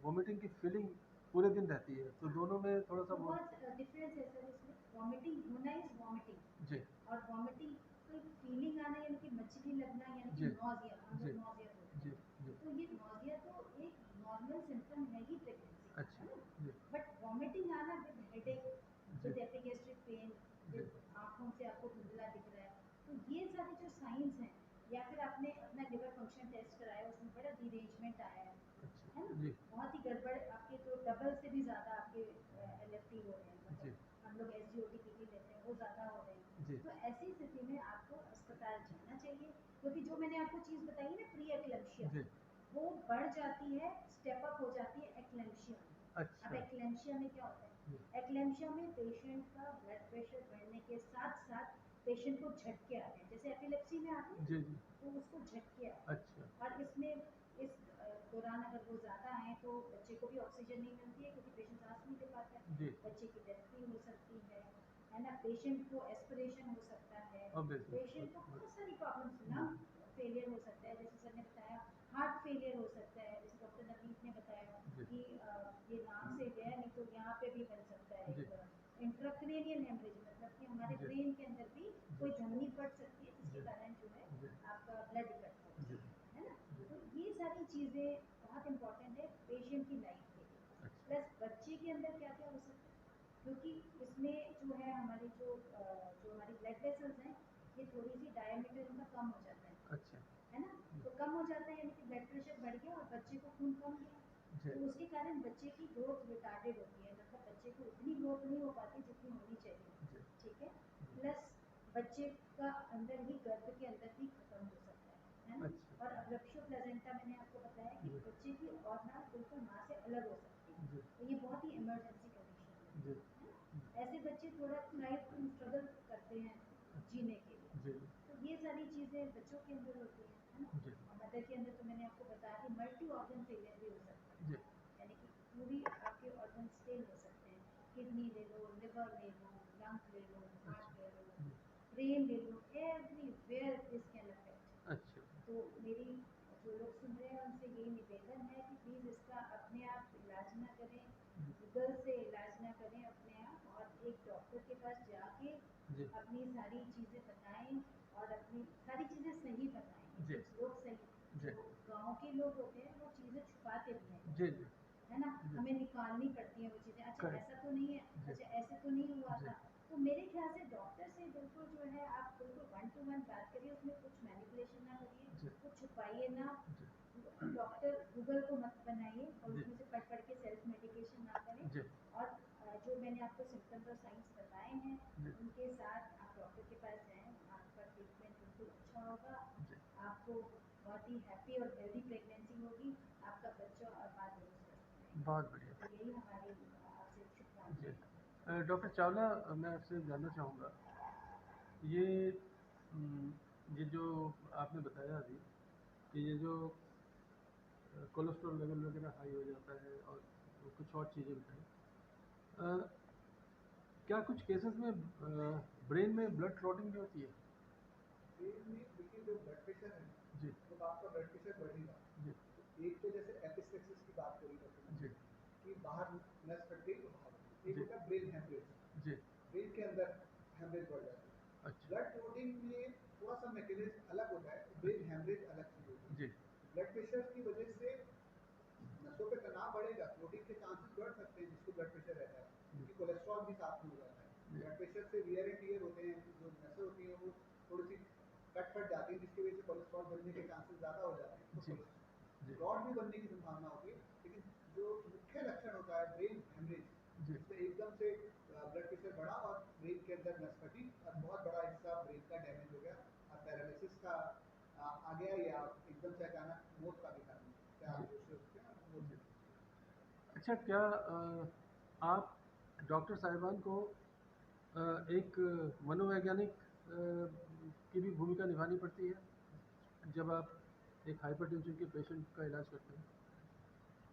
वोमिटिंग की फीलिंग पूरे दिन रहती है, तो हाँ, दोनों में थोड़ा सा तो वो बहुत डिफरेंस है सर इसमें। वॉमिटिंग होना इज वॉमिटिंग, जी और वॉमिटिंग कोई फीलिंग आना यानी कि मछली लगना, यानी कि जी नौजिया, हम जी लोग नौजिया बोलते जी हैं। जी तो ये नौजिया तो एक नॉर्मल सिम्टम है ही प्रेगनेंसी का, अच्छा है ना। जी बट वॉमिटिंग आना विद हेडेक, जी विद एपिगैस्ट्रिक पेन, जी विद आंखों से आपको धुंधला दिख रहा है, तो ये सारे जो साइंस हैं, या फिर आपने अपना लिवर फंक्शन टेस्ट कराया, उसमें बड़ा डिरेंजमेंट आया है ना, अच्छा जी बहुत ही गड़बड़, आपके तो डबल से भी ज़्यादा आपके एलएफटी हो रहे हैं, जी मतलब हम लोग एसजीओटी पीटी लेते हैं वो ज़्यादा हो रहे हैं। जी तो ऐसी स्थिति में आपको अस्पताल जाना चाहिए, क्योंकि जो मैंने आपको चीज़ बताई ना, प्री एक्लेम्शिया, जी वो बढ़ जाती है, स्टेप अप हो जाती है एक्लेम्शिया में। अब अच्छा एक्लेम्शिया में क्या होता जी है, एक्लेम्शिया में पेशेंट का ब्लड प्रेशर बढ़ने के साथ साथ पेशेंट को झटके आते हैं, जैसे एपिलेप्सी में आते हैं जी ना, जी तो उसको झटके आते अच्छा हैं। और इसमें इस दौरान अगर वो ज़्यादा आए तो बच्चे को भी ऑक्सीजन नहीं मिलती है, क्योंकि पेशेंट सांस नहीं ले पाता है, जी बच्चे की डेथ भी हो सकती है ना, पेशेंट को एस्पिरेशन हो सकता है, पेशेंट को ऑब्वियसली बहुत सारी प्रॉब्लम्स, जी लंग फेलियर हो सकता है, जैसे सर ने बताया हार्ट फेलियर हो सकता है, जैसे डॉक्टर नवनीत ने बताया जी कि ये नाक से गया, नहीं तो यहाँ पे भी बन सकता है जी एक इंट्राक्रेनियल हेमरेज, मतलब कि हमारे जी ब्रेन के अंदर भी जी कोई धमनी फट सकती है, जिसके जी कारण जो है जी आपका ब्लड इकट्ठा हो जी सकता है ना। जी तो ये सारी चीज़ें बहुत इंपॉर्टेंट है पेशेंट की लाइफ के लिए। अच्छा प्लस बच्चे के अंदर क्या क्या हो सकता है, क्योंकि इसमें जो है हमारी जो हमारी ब्लड वेसल्स हैं, ये थोड़ी सी डायमीटर इनका कम हो जाता अच्छा है ना, तो कम हो जाता है यानी कि ब्लड प्रेशर बढ़ गया और बच्चे को खून कम गया, जी तो उसके कारण बच्चे की ग्रोथ रिटार्डेड होती है, मतलब बच्चे को उतनी ग्रोथ नहीं हो पाती जितनी होनी चाहिए, जी ठीक है। जी प्लस बच्चे का अंदर ही, गर्भ के अंदर भी खत्म हो सकता है ना। अच्छा और अब्रप्शो प्लेजेंटा मैंने आपको बताया कि जी बच्चे की ऑर्गन बिल्कुल माँ से अलग हो सकती है, जी तो ये बहुत ही इमरजेंसी कंडीशन जी है ना। ऐसे बच्चे थोड़ा स्ट्रगल करते हैं जीने के लिए, जी तो ये सारी चीज़ें बच्चों के अंदर होती हैं, है ना। जी और मदर के अंदर तो मैंने आपको बता दी मल्टी ऑर्गन फेलियर भी हो सकता है, जी यानी कि पूरी आपके ऑर्गन फेल हो सकते हैं। किडनी ले लो, लिवर ले लो, लंग ले लो, हार्ट ले लो, जी ब्रेन ले लो, एवरीवेयर दिस कैन अफेक्ट। अच्छा तो मेरी जो लोग सुन रहे हैं उनसे यही निवेदन है कि प्लीज़ इसका अपने आप इलाज ना करें, गूगल से इलाज ना करें अपने आप, और एक डॉक्टर के पास जाके जी अपनी सारी चीज़ें बताएं और अपनी सारी चीज़ें सही बताएं। जी कुछ लोग सही, जी जो गांव के लोग होते हैं वो चीज़ें छुपाते भी हैं, जी जी है ना, जी हमें निकालनी पड़ती है वो चीज़ें। अच्छा करेक्ट ऐसा तो नहीं है, जी अच्छा ऐसे तो नहीं हुआ जी था। तो मेरे ख्याल से डॉक्टर से बिल्कुल जो है आप बिल्कुल 1 to 1 बात करिए, उसमें कुछ मैनिपुलेशन ना करिए, जी कुछ छुपाइए ना। जी डॉक्टर गूगल को मत बनाइए और जी उसमें से पढ़ पढ़ के सेल्फ मेडिकेशन ना करें। जी और जो मैंने आपको सिम्टम्स और साइंस बताए हैं जी उनके साथ आप डॉक्टर के पास जाएं, आपका ट्रीटमेंट बिल्कुल अच्छा होगा, जी आपको बहुत ही हैप्पी और हेल्दी प्रेगनेंसी होगी, आपका बच्चा और माँ दोनों स्वस्थ रहेंगे। बहुत बढ़िया तो यही हमारी आपसे जी शुभकामनाएं हैं। डॉक्टर चावला, मैं आपसे जानना चाहूँगा ये ये जो आपने बताया अभी कि ये जो कोलेस्ट्रॉल लेवल वगैरह हाई हो जाता है और कुछ और चीज़ें बताई, अ, क्या कुछ केसेस में ब्रेन में ब्लड क्लॉटिंग भी होती है? ब्रेन में देखिए जो ब्लड प्रेशर है ना, जी जब आपका ब्लड प्रेशर बढ़ेगा जी तो एक तो जैसे एपिस्टेक्सिस की बात करी डॉक्टर ने जी कि बाहर नस कट गई तो बाहर हो गई, एक जी होता है ब्रेन हेमरेज, जी ब्रेन के अंदर हेमरेज बढ़ जाती है। अच्छा ब्लड क्लॉटिंग में थोड़ा सा मैकेनिज्म अलग होता है, ब्रेन हेमरेज अलग चीज होती जी है। ब्लड प्रेशर की वजह से नसों पे तनाव बढ़ेगा, क्लोटिंग के चांसेस बढ़ सकते हैं जिसको ब्लड प्रेशर रहता है, क्योंकि कोलेस्ट्रॉल भी साथ में हो जाता है। जी ब्लड प्रेशर से वियर एंड टियर होते हैं, जो नसें होती हैं वो थोड़ी सी कट फट जाती है, जिसकी वजह से कोलेस्ट्रॉल बनने के चांसेस ज़्यादा हो जाते हैं, जी तो जी क्लॉट भी बनने की संभावना होती है। लेकिन जो मुख्य लक्षण होता है ब्रेन हेमरेज, जी जिसमें एकदम से ब्लड प्रेशर बढ़ा और ब्रेन के अंदर नस फटी और बहुत बड़ा हिस्सा ब्रेन का डैमेज हो गया और पैरालिसिस का आ गया, या एकदम से अचानक मौत का भी कारण हो सकता है, जी आप जोश होते हैं ना, मौत जी भी हो सकती है। अच्छा, क्या आप डॉक्टर साहिबान को एक मनोवैज्ञानिक की भी भूमिका निभानी पड़ती है जब आप एक हाइपरटेंशन के पेशेंट का इलाज करते हैं?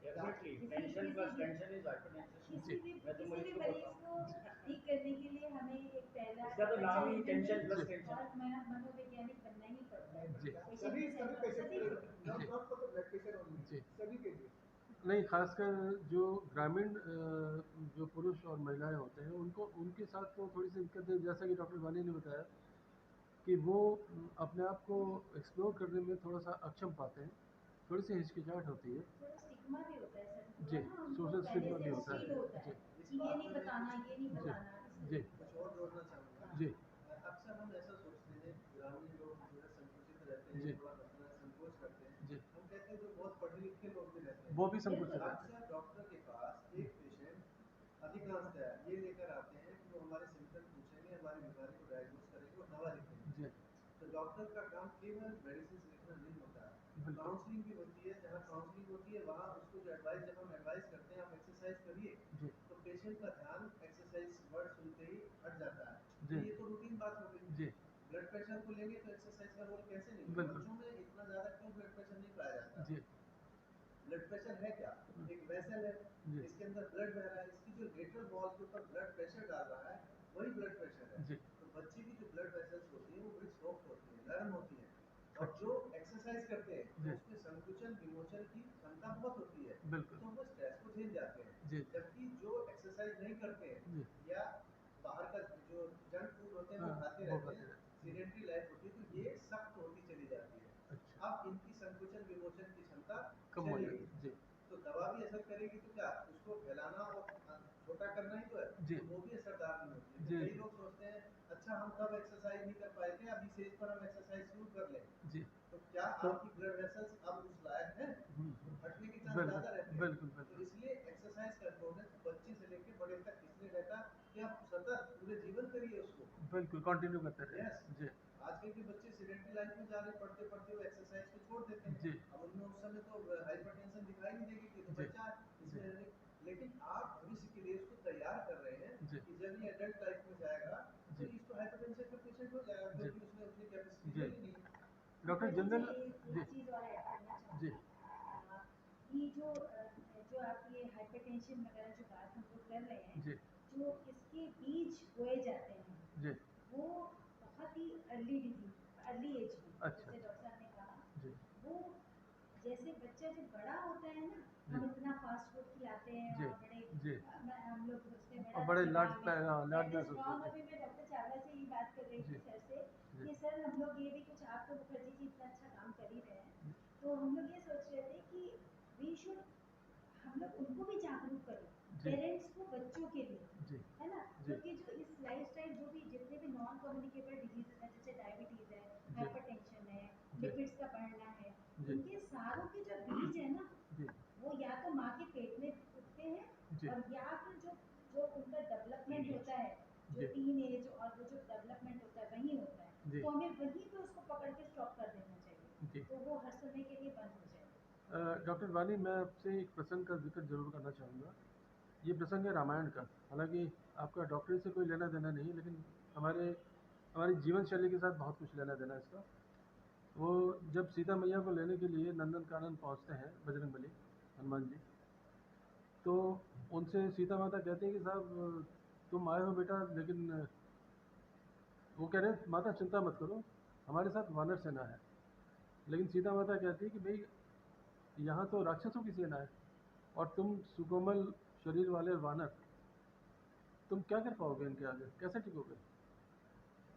डेफिनेटली किसी टेंशन किसी प्लस भी टेंशन इज हाइपरटेंशन। जी मैं तो किसी मरीज भी को बोलता मरीज हूँ, को ठीक करने के लिए हमें एक पहला इसका तो नाम ही टेंशन मनोवैज्ञानिक प्लस जी टेंशन और है। मनोवैज्ञानिक बनना ही पड़ता है जी पेशेंट सभी के सभी साथ, पेशेंट सभी के लिए, को। जी not for the blood pressure only, जी सभी के लिए। नहीं, खासकर जो ग्रामीण जो पुरुष और महिलाएं होते हैं उनको उनके साथ तो थोड़ी सी दिक्कत है, जैसा कि डॉक्टर वानी ने बताया कि वो अपने आप को एक्सप्लोर करने में थोड़ा सा अक्षम पाते हैं, थोड़ी सी हिचकिचाहट होती है। थोड़ा स्टिग्मा भी होता है सर, जी थोड़ा ना उनको सोशल पहले स्टिग्मा से भी वो होता फील है। होता जी है इस कि ये बात नहीं में मैं बताना, कुछ ये नहीं जी बताना, जी इसलिए कुछ और जोड़ना चाहूँगा। जी अक्सर हम ऐसा सोचते हैं, ग्रामीण लोग जो है संकुचित रहते हैं, जी थोड़ा बताना संकोच करते हैं। जी हम कहते हैं जो बहुत पढ़े लिखे लोग भी रहते वो हैं, भी संकुचित बिल्कुल। रहते अक्सर डॉक्टर के पास एक पेशेंट अधिकांशतः ये लेकर आते हैं कि वो हमारे सिम्टम पूछेंगे, हमारी बीमारी को डायग्नोस करेंगे और दवा लिखेंगे। हैं। जी तो डॉक्टर का काम केवल मेडिसिन लिखना नहीं होता है, बिल्कुल काउंसलिंग भी होती है। जहाँ काउंसलिंग होती है वहाँ उसको जो एडवाइस, जब हम एडवाइस करते हैं आप एक्सरसाइज करिए, जी तो पेशेंट का ध्यान एक्सरसाइज वर्ड सुनते ही हट जाता है। जी तो ये तो रूटीन बात हो गई। जी ब्लड प्रेशर को लेंगे तो एक्सरसाइज का रोल कैसे नहीं है? बिल्कुल बच्चों में इतना ज्यादा क्यों ब्लड प्रेशर नहीं पाया जाता? जी ब्लड प्रेशर है क्या? एक वेसल है, जी इसके अंदर ब्लड बह रहा है, इसकी जो लेटरल वॉल के ऊपर ब्लड प्रेशर डाल रहा है वही ब्लड प्रेशर है। जी तो बच्चे की जो ब्लड वेसल्स होती हैं वो बड़ी सॉफ्ट होती हैं, नरम होती हैं, और अच्छा जो एक्सरसाइज करते हैं तो जी उसमें संकुचन विमोचन की क्षमता बहुत होती है, बिल्कुल तो वो स्ट्रेस को झेल जाते हैं। जी जबकि जो एक्सरसाइज नहीं करते हैं जी या बाहर का जो जंक फूड होते हैं हाँ वो खाते वो रहते खाते हैं, रहते हैं। सीडेंटरी लाइफ होती है, तो ये सख्त होती चली जाती है। अच्छा अब इनकी संकुचन विमोचन की क्षमता कम हो चली जाती गई, है। जी तो दवा भी असर करेगी तो क्या उसको फैलाना और छोटा करना ही तो है, जी तो वो भी असरदार नहीं होती है। तो जी कई जी लोग सोचते हैं अच्छा हम तब एक्सरसाइज नहीं कर पाए थे, अभी स्टेज पर हम एक्सरसाइज शुरू कर लें, जी तो क्या तो आपकी ब्लड वेसल्स अब उस लायक हैं? फटने के चांस बिल्कुल ज्यादा रहते हैं। बिल्कुल तो बिल्कुल इसलिए एक्सरसाइज का इम्पोर्टेंस बच्चे से लेकर बड़े तक इसलिए रहता कि आप सतत पूरे जीवन करिए उसको। बिल्कुल कंटिन्यू करते यस, रहे। जी आजकल के बच्चे सीडेंटरी लाइफ में जा रहे, पढ़ते पढ़ते वो एक्सरसाइज को छोड़ देते हैं। जी अब उनमें उस समय तो हाइपरटेंशन दिखाई नहीं देगी कि तो जी बच्चा जी इसमें रहने, लेकिन आप भविष्य के लिए उसको तैयार कर रहे हैं जी कि जब ये एडल्ट लाइफ में जाएगा तो जी इसको हाइपरटेंशन का पेशेंट हो जाएगा, जी क्योंकि उसने उतनी कैपेसिटी जी है ही नहीं। डॉक्टर अच्छा जनरल एक जी चीज़ और ऐड जो आप ये हाइपरटेंशन वगैरह जो बात हम लोग कर रहे हैं, जी जो इसके बीज बोए जाते हैं जी वो बहुत ही अर्ली एज में, अच्छा जैसे डॉक्टर साहब ने कहा, जी वो जैसे बच्चा जब बड़ा होता है ना, जी हम इतना फास्ट फूड खिलाते हैं जी और बड़े जी हम लोग सोचते हैं और बड़ा बड़े दिमाग में लाड दैट इज महसूस रॉन्ग। होते अभी मैं डॉक्टर चावला से ही बात कर रही जी थी सर से जी कि सर हम लोग ये भी कुछ, आप तो मुखर्जी जी इतना अच्छा काम कर ही रहे हैं, तो हम लोग ये सोच रहे थे कि वी शुड, हम लोग उनको भी जागरूक करें, जी पेरेंट्स को बच्चों के लिए, जी है ना, जी क्योंकि जो इस लाइफस्टाइल जो भी जितने भी नॉन कम्युनिकेबल डिजीजेस हैं, जैसे डायबिटीज है, जी हाइपरटेंशन है, जी लिपिड्स का बढ़ना है, जी इनके सारों के जो बीज है ना, जी वो या तो माँ के पेट में उगते हैं, जी और या फिर जो जो उनका डेवलपमेंट Teenage. होता है, जो जी टीन एज और वो जो डेवलपमेंट होता है वहीं होता है, जी तो हमें वहीं पे उसको पकड़ के स्टॉप कर देना चाहिए, जी तो वो हर समय के लिए बंद हो जाएगा। डॉक्टर वानी, मैं आपसे एक प्रसंग का जिक्र जरूर करना चाहूँगा। ये प्रसंग है रामायण का। हालांकि आपका डॉक्टरी से कोई लेना देना नहीं, लेकिन हमारी जीवन शैली के साथ बहुत कुछ लेना देना है इसका। वो जब सीता मैया को लेने के लिए नंदन कानन पहुँचते हैं बजरंगबली हनुमान जी, तो उनसे सीता माता कहती है कि साहब तुम आए हो बेटा, लेकिन वो कह रहे हैं माता चिंता मत करो, हमारे साथ वानर सेना है। लेकिन सीता माता कहती है कि भाई यहाँ तो राक्षसों की सेना है, और तुम सुकोमल शरीर वाले वानर, तुम क्या कर पाओगे इनके आगे, कैसे टिकोगे?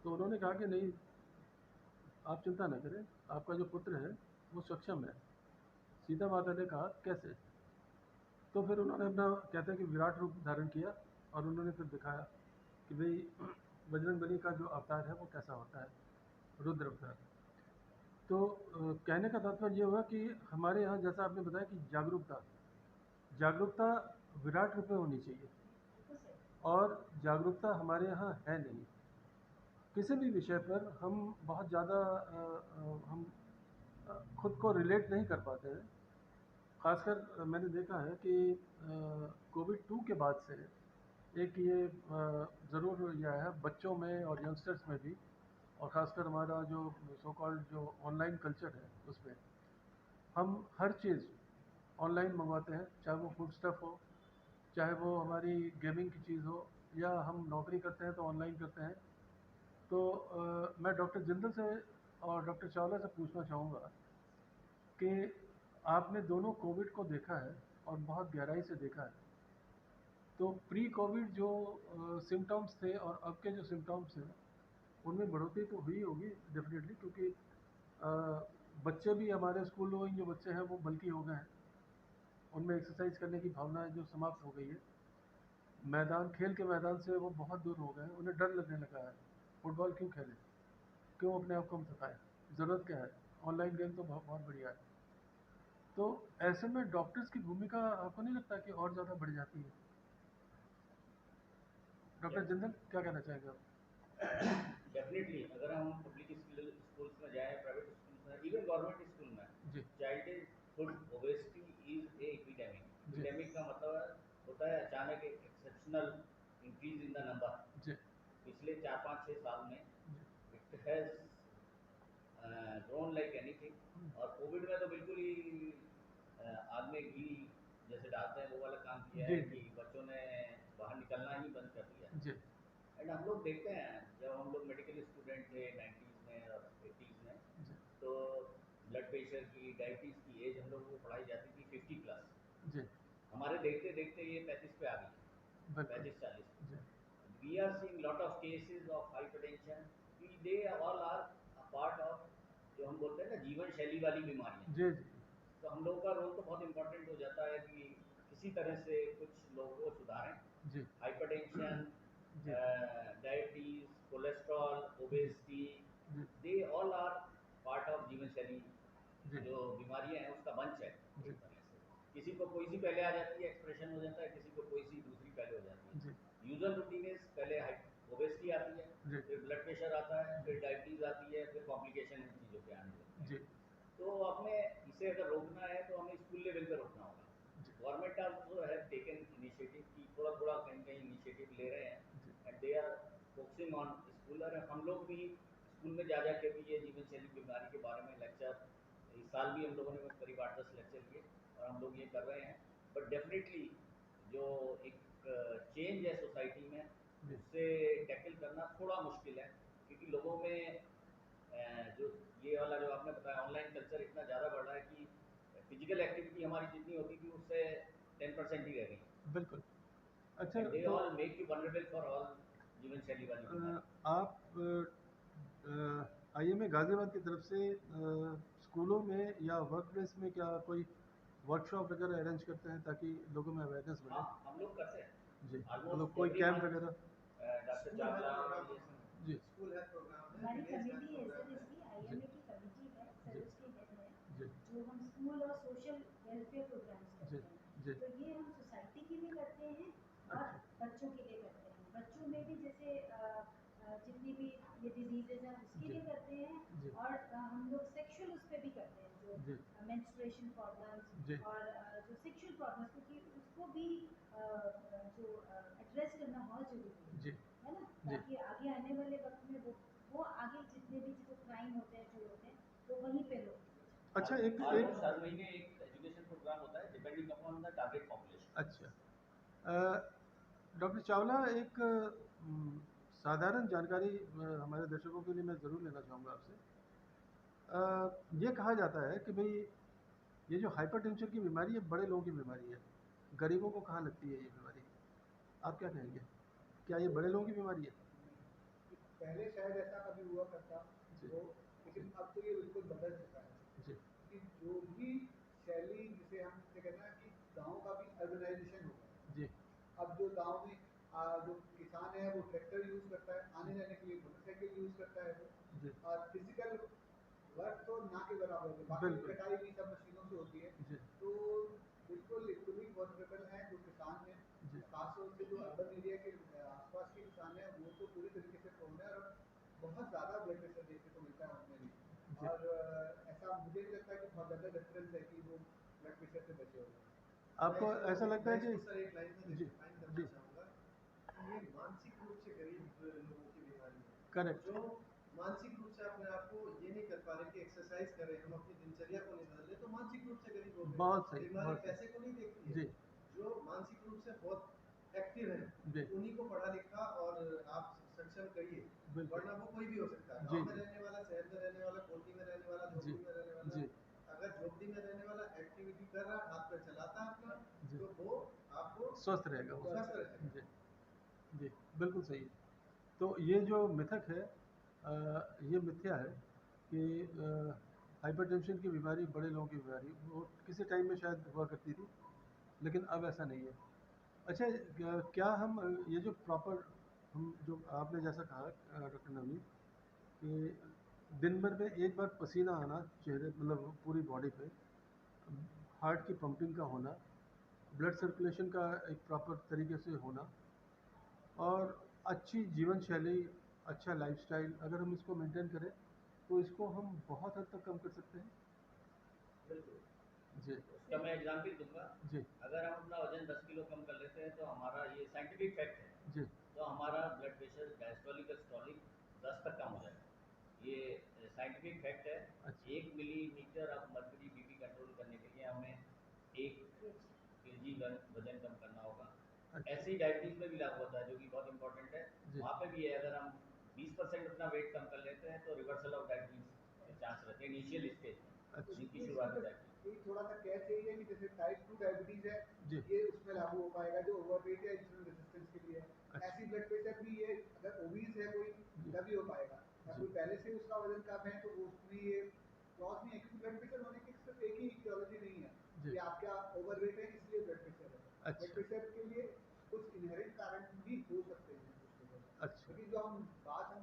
तो उन्होंने कहा कि नहीं, आप चिंता न करें, आपका जो पुत्र है वो सक्षम है। सीता माता ने कहा कैसे? तो फिर उन्होंने अपना, कहते हैं कि विराट रूप धारण किया, और उन्होंने फिर दिखाया कि भाई बजरंगबली का जो अवतार है वो कैसा होता है, रुद्र अवतार। तो कहने का तात्पर्य ये हुआ कि हमारे यहाँ, जैसा आपने बताया कि जागरूकता जागरूकता विराट रूप में होनी चाहिए, बिल्कुल सही। और जागरूकता हमारे यहाँ है नहीं। किसी भी विषय पर हम बहुत ज़्यादा हम खुद को रिलेट नहीं कर पाते हैं। खासकर मैंने देखा है कि कोविड 2 के बाद से एक ये ज़रूर ये आया है बच्चों में और यंगस्टर्स में भी, और ख़ासकर हमारा जो सो कॉल्ड जो ऑनलाइन कल्चर है उसमें हम हर चीज़ ऑनलाइन मंगवाते हैं, चाहे वो फूड स्टफ़ हो, चाहे वो हमारी गेमिंग की चीज़ हो, या हम नौकरी करते हैं तो ऑनलाइन करते हैं। तो मैं डॉक्टर जिंदल से और डॉक्टर चावला से पूछना चाहूँगा कि आपने दोनों कोविड को देखा है और बहुत गहराई से देखा है, तो प्री कोविड जो सिम्टम्स थे और अब के जो सिम्टम्स हैं उनमें बढ़ोतरी तो हुई होगी डेफिनेटली, क्योंकि अ, बच्चे भी हमारे स्कूलों में जो बच्चे हैं वो बल्कि हो गए हैं, उनमें एक्सरसाइज करने की भावना जो समाप्त हो गई है, मैदान, खेल के मैदान से वो बहुत दूर हो गए हैं, उन्हें डर लगने लगा है। फुटबॉल क्यों खेलें, क्यों अपने आप को हम थकाएं, ज़रूरत क्या है, ऑनलाइन गेम तो बहुत बहुत बढ़िया है। तो ऐसे में डॉक्टर्स की भूमिका आपको नहीं लगता कि और ज़्यादा बढ़ जाती है? डॉक्टर जिंदल क्या कहना चाहेंगे आप? डेफिनेटली अगर हम पब्लिक स्कूल्स में जाएं, प्राइवेट स्कूल्स में, इवन गवर्नमेंट स्कूल में, जी childhood obesity is a epidemic. जी एपिडेमिक का मतलब होता है अचानक एक exceptional increase in the number. जी पिछले 4-5-6 साल में जी it has grown like anything. और कोविड में तो बिल्कुल ही आग में घी जैसे डालते हैं वो वाला काम किया जी है जी कि बच्चों ने बाहर निकलना ही बंद कर दिया। जी एंड हम लोग देखते हैं जब हम लोग मेडिकल स्टूडेंट थे 90s में और 80s में, जी तो ब्लड प्रेशर की, डायबिटीज़ की एज हम लोगों को पढ़ाई जाती थी 50+। जी हमारे देखते देखते ये 35 पे आ गई है, बिल्कुल 35-40 जी पे। We are seeing lot of cases of hypertension, we they all are a part of जो हम बोलते हैं ना जीवन शैली वाली बीमारियाँ। जी जी तो हम लोगों का रोल तो बहुत इम्पोर्टेंट हो जाता है कि किसी तरह से कुछ लोगों को सुधारें। जी हाइपरटेंशन, जी डायबिटीज, कोलेस्ट्रॉल, जी ओबेसिटी, जी they all are part of जीवन शैली। जी जो बीमारियां हैं उसका बंच है जी एक तरह से। किसी को कोई सी पहले आ जाती है, एक्सप्रेशन हो जाता है, किसी को कोई सी दूसरी पहले हो जाती जी है। यूजल रूटीन इज पहले ओबेसिटी आती है, जी फिर ब्लड प्रेशर आता है, फिर डायबिटीज आती है, फिर कॉम्प्लिकेशन इन चीज़ों के आने लगते जी हैं। तो हमें इसे अगर रोकना है तो हमें स्कूल लेवल पे रोकना होगा। जी government also have taken initiative की थोड़ा थोड़ा कहीं कहीं इनिशिएटिव ले रहे हैं, जी and they are focusing on school. और हम लोग भी स्कूल में जा के भी ये जीवन शैली बीमारी के बारे में लेक्चर, इस साल भी हम लोगों ने करीब 8-10 लेक्चर लिए, और हम लोग ये कर रहे हैं, बट डेफिनेटली जो एक चेंज है सोसाइटी में, जी उससे टैकल करना थोड़ा मुश्किल है, क्योंकि लोगों में जो ये वाला जो आपने बताया ऑनलाइन कल्चर इतना ज़्यादा बढ़ रहा है कि फिजिकल एक्टिविटी हमारी जितनी होती थी उससे 10% ही रह गई, बिल्कुल। अच्छा, एंड दे तो all make you vulnerable for all जीवन शैली वाली बीमारी। आप आईएमए गाजियाबाद की तरफ से स्कूलों में या वर्क प्लेस में क्या कोई वर्कशॉप वगैरह अरेंज करते हैं ताकि लोगों में अवेयरनेस हाँ, बढ़े? हम लोग करते हैं जी, मतलब ऑलमोस्ट कोई एवरी कैंप मंथ। वगैरह? डॉक्टर स्कूल हेल्थ चावला और प्रोग्राम ये होता है, जी स्कूल हेल्थ प्रोग्राम है, हमारी विलेज हेल्थ कमेटी है प्रोग्राम सर, है। इसकी जी आईएमए की कमेटी है सर, जी उसके हेड है, जी जो हम स्कूल और सोशल वेलफेयर प्रोग्राम्स जी करते हैं। जी। तो ये हम सोसाइटी के लिए करते हैं और अच्छा। बच्चों के लिए करते हैं। बच्चों में भी जैसे जितनी भी ये डिजीजेज हैं उसके जी लिए करते हैं, जी और हम लोग सेक्सुअल उस पर भी करते हैं, जो जी मेंस्ट्रुएशन प्रॉब्लम्स जी और जो सेक्सुअल प्रॉब्लम्स, क्योंकि उसको भी जो एड्रेस करना बहुत जरूरी जी है ना, जी। ताकि आगे आने वाले वक्त में वो आगे जितने भी जो क्राइम होते हैं जो होते हैं वो वहीं पे रोक दिए जाए। अच्छा, एक एक ऑलमोस्ट हर महीने एक एजुकेशन प्रोग्राम होता है depending upon the target population. अच्छा, डॉक्टर चावला, एक साधारण जानकारी हमारे दर्शकों के लिए मैं ज़रूर लेना चाहूँगा आपसे। ये कहा जाता है कि भाई ये जो हाइपरटेंशन की बीमारी है बड़े लोगों की बीमारी है, गरीबों को कहाँ लगती है ये बीमारी? आप क्या कहेंगे, क्या ये बड़े लोगों की बीमारी है? पहले शायद ऐसा कभी हुआ करता जी हो, जी लेकिन अब तो ये बिल्कुल बदल चुका है जी कि जो भी शैली, जिसे हम जिसे कहते हैं कि गांव का भी अर्बनाइजेशन हो गया है। जी अब जो गांव में जो किसान है वो ट्रैक्टर यूज करता है, आने जाने के लिए मोटरसाइकिल यूज करता है वो, जी। और फिजिकल वर्क तो ना के बराबर होती है, बाकी बिल्कुल। कटाई भी सब मशीनों से होती है। जी तो बिल्कुल इक्वली वनरेबल हैं जो किसान हैं, जी खासतौर से जो अर्बन एरिया के आसपास के किसान हैं, वो तो पूरी तरीके से प्रोन है, और बहुत ज़्यादा ब्लड प्रेशर देखने को मिलता है उनमें भी। जी। और ऐसा मुझे नहीं लगता कि बहुत ज़्यादा डिफरेंस है कि वो ब्लड प्रेशर से बचे हुए हैं। आपको ऐसा लगता मैं है कि? इसको सर एक लाइन में जी डिफाइन करना जी। चाहूँगा कि ये मानसिक रूप से गरीब लोगों की बीमारी है, करेक्ट। जो मानसिक रूप से अपने आप को ये नहीं कर पा रहे कि एक्सरसाइज करें, हम अपनी दिनचर्या को नहीं बदल रहे, तो मानसिक रूप से गरीब हो गए। बहुत सही, बीमारी बहुत पैसे सही। को नहीं देखती है। जी जो मानसिक रूप से बहुत एक्टिव है, जी। उन्हीं को पढ़ा लिखा और आप सक्षम करिए, बिल्कुल। वरना वो कोई भी हो सकता है, जी गांव में जी रहने वाला, शहर में रहने वाला, कोठी में रहने वाला, जी झोपड़ी में रहने वाला। जी अगर झोपड़ी में रहने वाला एक्टिविटी कर रहा है, हाथ पैर चलाता है अपना, जी। तो वो आपको स्वस्थ रहेगा वो। स्वस्थ रहेगा। जी जी, बिल्कुल सही है। तो ये जो मिथक है, ये मिथ्या है कि हाइपरटेंशन की बीमारी बड़े लोगों की बीमारी, वो किसी टाइम में शायद हुआ करती थी, लेकिन अब ऐसा नहीं है। अच्छा, क्या हम ये जो प्रॉपर, हम जो आपने जैसा कहा डॉक्टर नवनीत, कि दिन भर में एक बार पसीना आना चेहरे, मतलब पूरी बॉडी पे, हार्ट की पंपिंग का होना, ब्लड सर्कुलेशन का एक प्रॉपर तरीके से होना, और अच्छी जीवन शैली, अच्छा लाइफस्टाइल, अगर हम इसको मेंटेन करें तो इसको हम बहुत हद तक कम कर सकते हैं। बिल्कुल, जी उसका मैं एग्जाम्पल दूंगा। जी अगर हम अपना वजन 10 किलो कम कर लेते हैं तो हमारा, ये साइंटिफिक फैक्ट है, जी। तो हमारा ब्लड प्रेशर डायस्टोलिक स्टॉलिक 10 तक कम हो जाएगा। ये साइंटिफिक फैक्ट है। अच्छा 1 millimetre of mercury BP control करने के लिए हमें 1 kg वजन कम करना होगा। अच्छा। ऐसे ही डायबिटीज में भी लागू होता है, जो कि बहुत इंपॉर्टेंट है। जी वहाँ पे भी है, अगर हम 20% अपना वेट कम कर लेते हैं तो रिवर्सल ऑफ डायबिटीज के चांस रहते हैं इनिशियल स्टेज में, अच्छा। जिनकी इसमें शुरुआत हो बस जाती है। एक थोड़ा सा कैच यही है कि जैसे टाइप 2 डायबिटीज है, जी। ये उसमें लागू हो पाएगा जो ओवरवेट या इंसुलिन रेजिस्टेंस के लिए है। अच्छा। ऐसी ब्लड प्रेशर भी ये, अगर ओबीज है कोई जी तभी हो पाएगा, या जी कोई पहले से उसका वजन कम है तो उसमें ये क्लॉज नहीं है, क्योंकि ब्लड प्रेशर होने की सिर्फ एक ही इटियोलॉजी नहीं है जी। कि आपका ओवरवेट है इसलिए ब्लड प्रेशर है। ब्लड अच्छा प्रेशर के लिए कुछ इनहेरेंट कारण भी हो सकते हैं कुछ लोगों में, अच्छा। लेकिन जो हम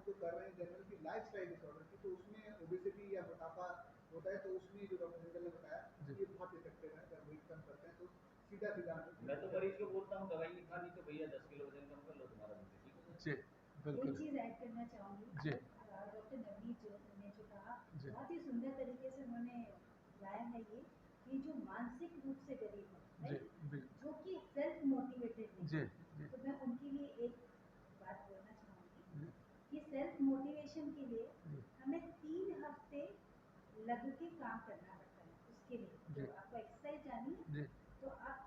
जो कर रहे हैं जनरल की लाइफ स्टाइल डिसऑर्डर की, तो उसमें ओबेसिटी या मोटापा होता है, तो उसमें जो डॉक्टर सिंगल ने बताया जी ये बहुत इफेक्टिव है। अगर वेट कम करते हैं तो सीधा सीधा हमें मैं ब्लड तो प्रेशर मरीज कम को करना बोलता हूँ दवाई नहीं खानी, तो भैया 10 किलो वजन कम कर लो, तुम्हारा बीपी ठीक हो जी। जाएगा। एक बिल्कुल। चीज़ ऐड करना चाहूँगी, जी जो डॉक्टर नवनीत जो ने जो कहा, जी बहुत ही सुंदर तरीके से उन्होंने लाया है ये, कि जो मानसिक रूप से गरीब है, जी राइट, जी जो कि सेल्फ मोटिवेटेड नहीं जी है, जी तो मैं उनके लिए एक बात बोलना चाहूँगी जी कि सेल्फ मोटिवेशन के लिए जी हमें 3 हफ्ते लग के काम करना पड़ता है। उसके लिए जी जो आपको एक्सरसाइज जानी है जी तो आप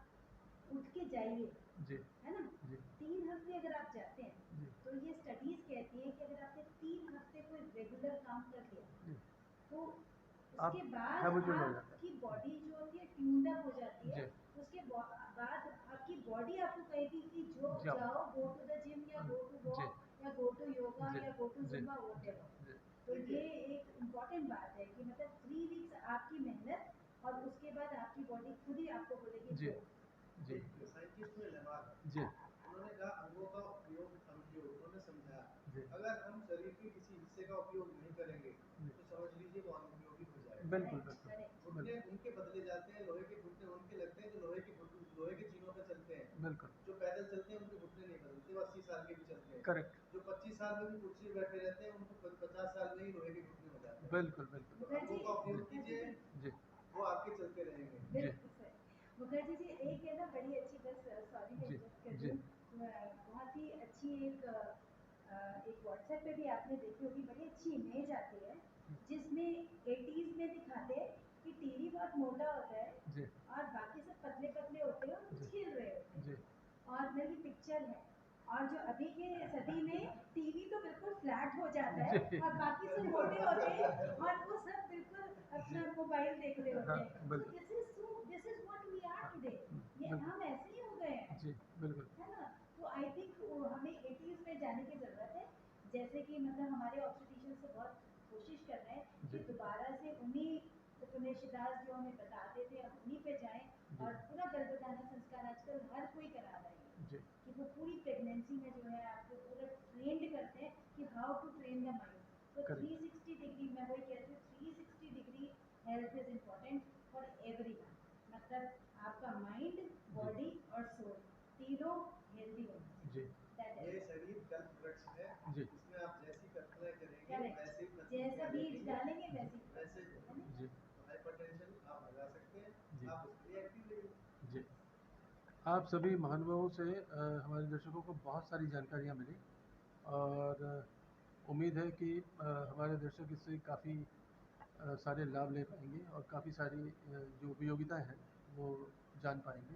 उठ के जाइए, जी है ना। जी 3 हफ्ते अगर आप जाते हैं जी तो ये स्टडीज कहती हैं कि अगर आपने 3 हफ्ते कोई रेगुलर काम कर लिया जी तो आप उसके बाद हैबिचुअल हो जाते आपकी बॉडी जो होती है ट्यून्ड अप हो जाती है। जी उसके बाद आपकी बॉडी आपको कहेगी कि जो जाओ जाओ, गो टू द जिम या गो टू जी वॉक या गो टू योगा जी या गो टू जी जुम्बा जी व्हाटएवर। जी तो देखिए, ये एक इम्पॉर्टेंट बात है कि मतलब 3 वीक्स आपकी मेहनत और उसके बाद आपकी बॉडी खुद ही आपको बोलेगी जी गो। जी एक साइंटिस्ट में लेमार्क, जी उन्होंने कहा अंगों का उपयोग अनुपयोग, उन्होंने समझाया जी अगर हम शरीर के किसी हिस्से का उपयोग नहीं करेंगे जी तो समझ लीजिए वो अनुपयोगी हो जाएगा। बिल्कुल करेक्ट बिल्कुल करेक्ट। घुटने उनके बदले जाते हैं, लोहे के घुटने उनके लगते हैं जो लोहे के चीनों पे चलते हैं। बिल्कुल जो पैदल चलते हैं उनके घुटने नहीं बदलते, वो 80 साल के भी चलते हैं। करेक्ट जो 25 साल में भी कुर्सी पे बैठे रहते हैं उनको 50 साल में ही लोहे के घुटने हो जाते हैं। बिल्कुल बिल्कुल तो मुखर्जी अंगों का उपयोग मुखर्जी कीजिए, जी, जी वो आपके चलते रहेंगे। जी बिल्कुल सही। मुखर्जी जी एक है ना बड़ी अच्छी, बस सॉरी मैं जी इंटरप्ट कर जी रही हूँ, बहुत ही अच्छी एक व्हाट्सएप पे भी आपने देखी होगी, बड़ी अच्छी इमेज आती है जिसमें 80s में दिखाते हैं कि टीवी बहुत मोटा होता है जी और बाकी सब पतले पतले होते हैं और जी कुछ खेल रहे होते हैं। जी और मेरी पिक्चर है और जो अभी के सदी में टीवी तो बिल्कुल फ्लैट हो जाता है जी और बाकी सब मोटे होते हैं और वो सब बिल्कुल अपना मोबाइल देख रहे होते हाँ हैं। तो बिल्कुल this is what we are today. ये बिल्कुल हम ऐसे ही हो गए हैं, जी बिल्कुल है ना। तो आई थिंक हमें 80s में जाने की ज़रूरत है, जैसे कि मतलब हमारे ऑब्स्टिशियन से बहुत कोशिश कर रहे हैं जी कि दोबारा से उन्हीं उपनिषदास जो हमें बताते थे हम उन्हीं पे जाएं। जी और पूरा गर्भधारण संस्कार आजकल हर कोई करा रहा है जी कि वो पूरी प्रेगनेंसी में जो है आपको पूरा ट्रेंड करते हैं कि how to train the mind. तो करेक्ट 360 डिग्री मैं वही कहती हूँ, 360 degree health is important for everyone. मतलब आपका माइंड, जी बॉडी और सोल तीनों हेल्दी होना जी चाहिए। That ये is शरीर कल्प वृक्ष है, जी इसमें आप जैसी कल्पना करेंगे करेक्ट, वैसे ही फल जैसा फूटियाँ बीज लगेंगे, डालेंगे वैसी वैसे फल, है होगा। ना। जी तो हाइपरटेंशन आप लगा सकते हैं, जी आप उसके लिए एक्टिव रहिए। जी आप सभी महानुभावों से हमारे दर्शकों को बहुत सारी जानकारियाँ मिली और उम्मीद है कि हमारे दर्शक इससे काफ़ी सारे लाभ ले पाएंगे और काफ़ी सारी जो उपयोगिताएं हैं वो जान पाएंगे।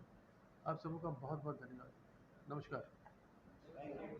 आप सबों का बहुत बहुत धन्यवाद। नमस्कार। Thank you.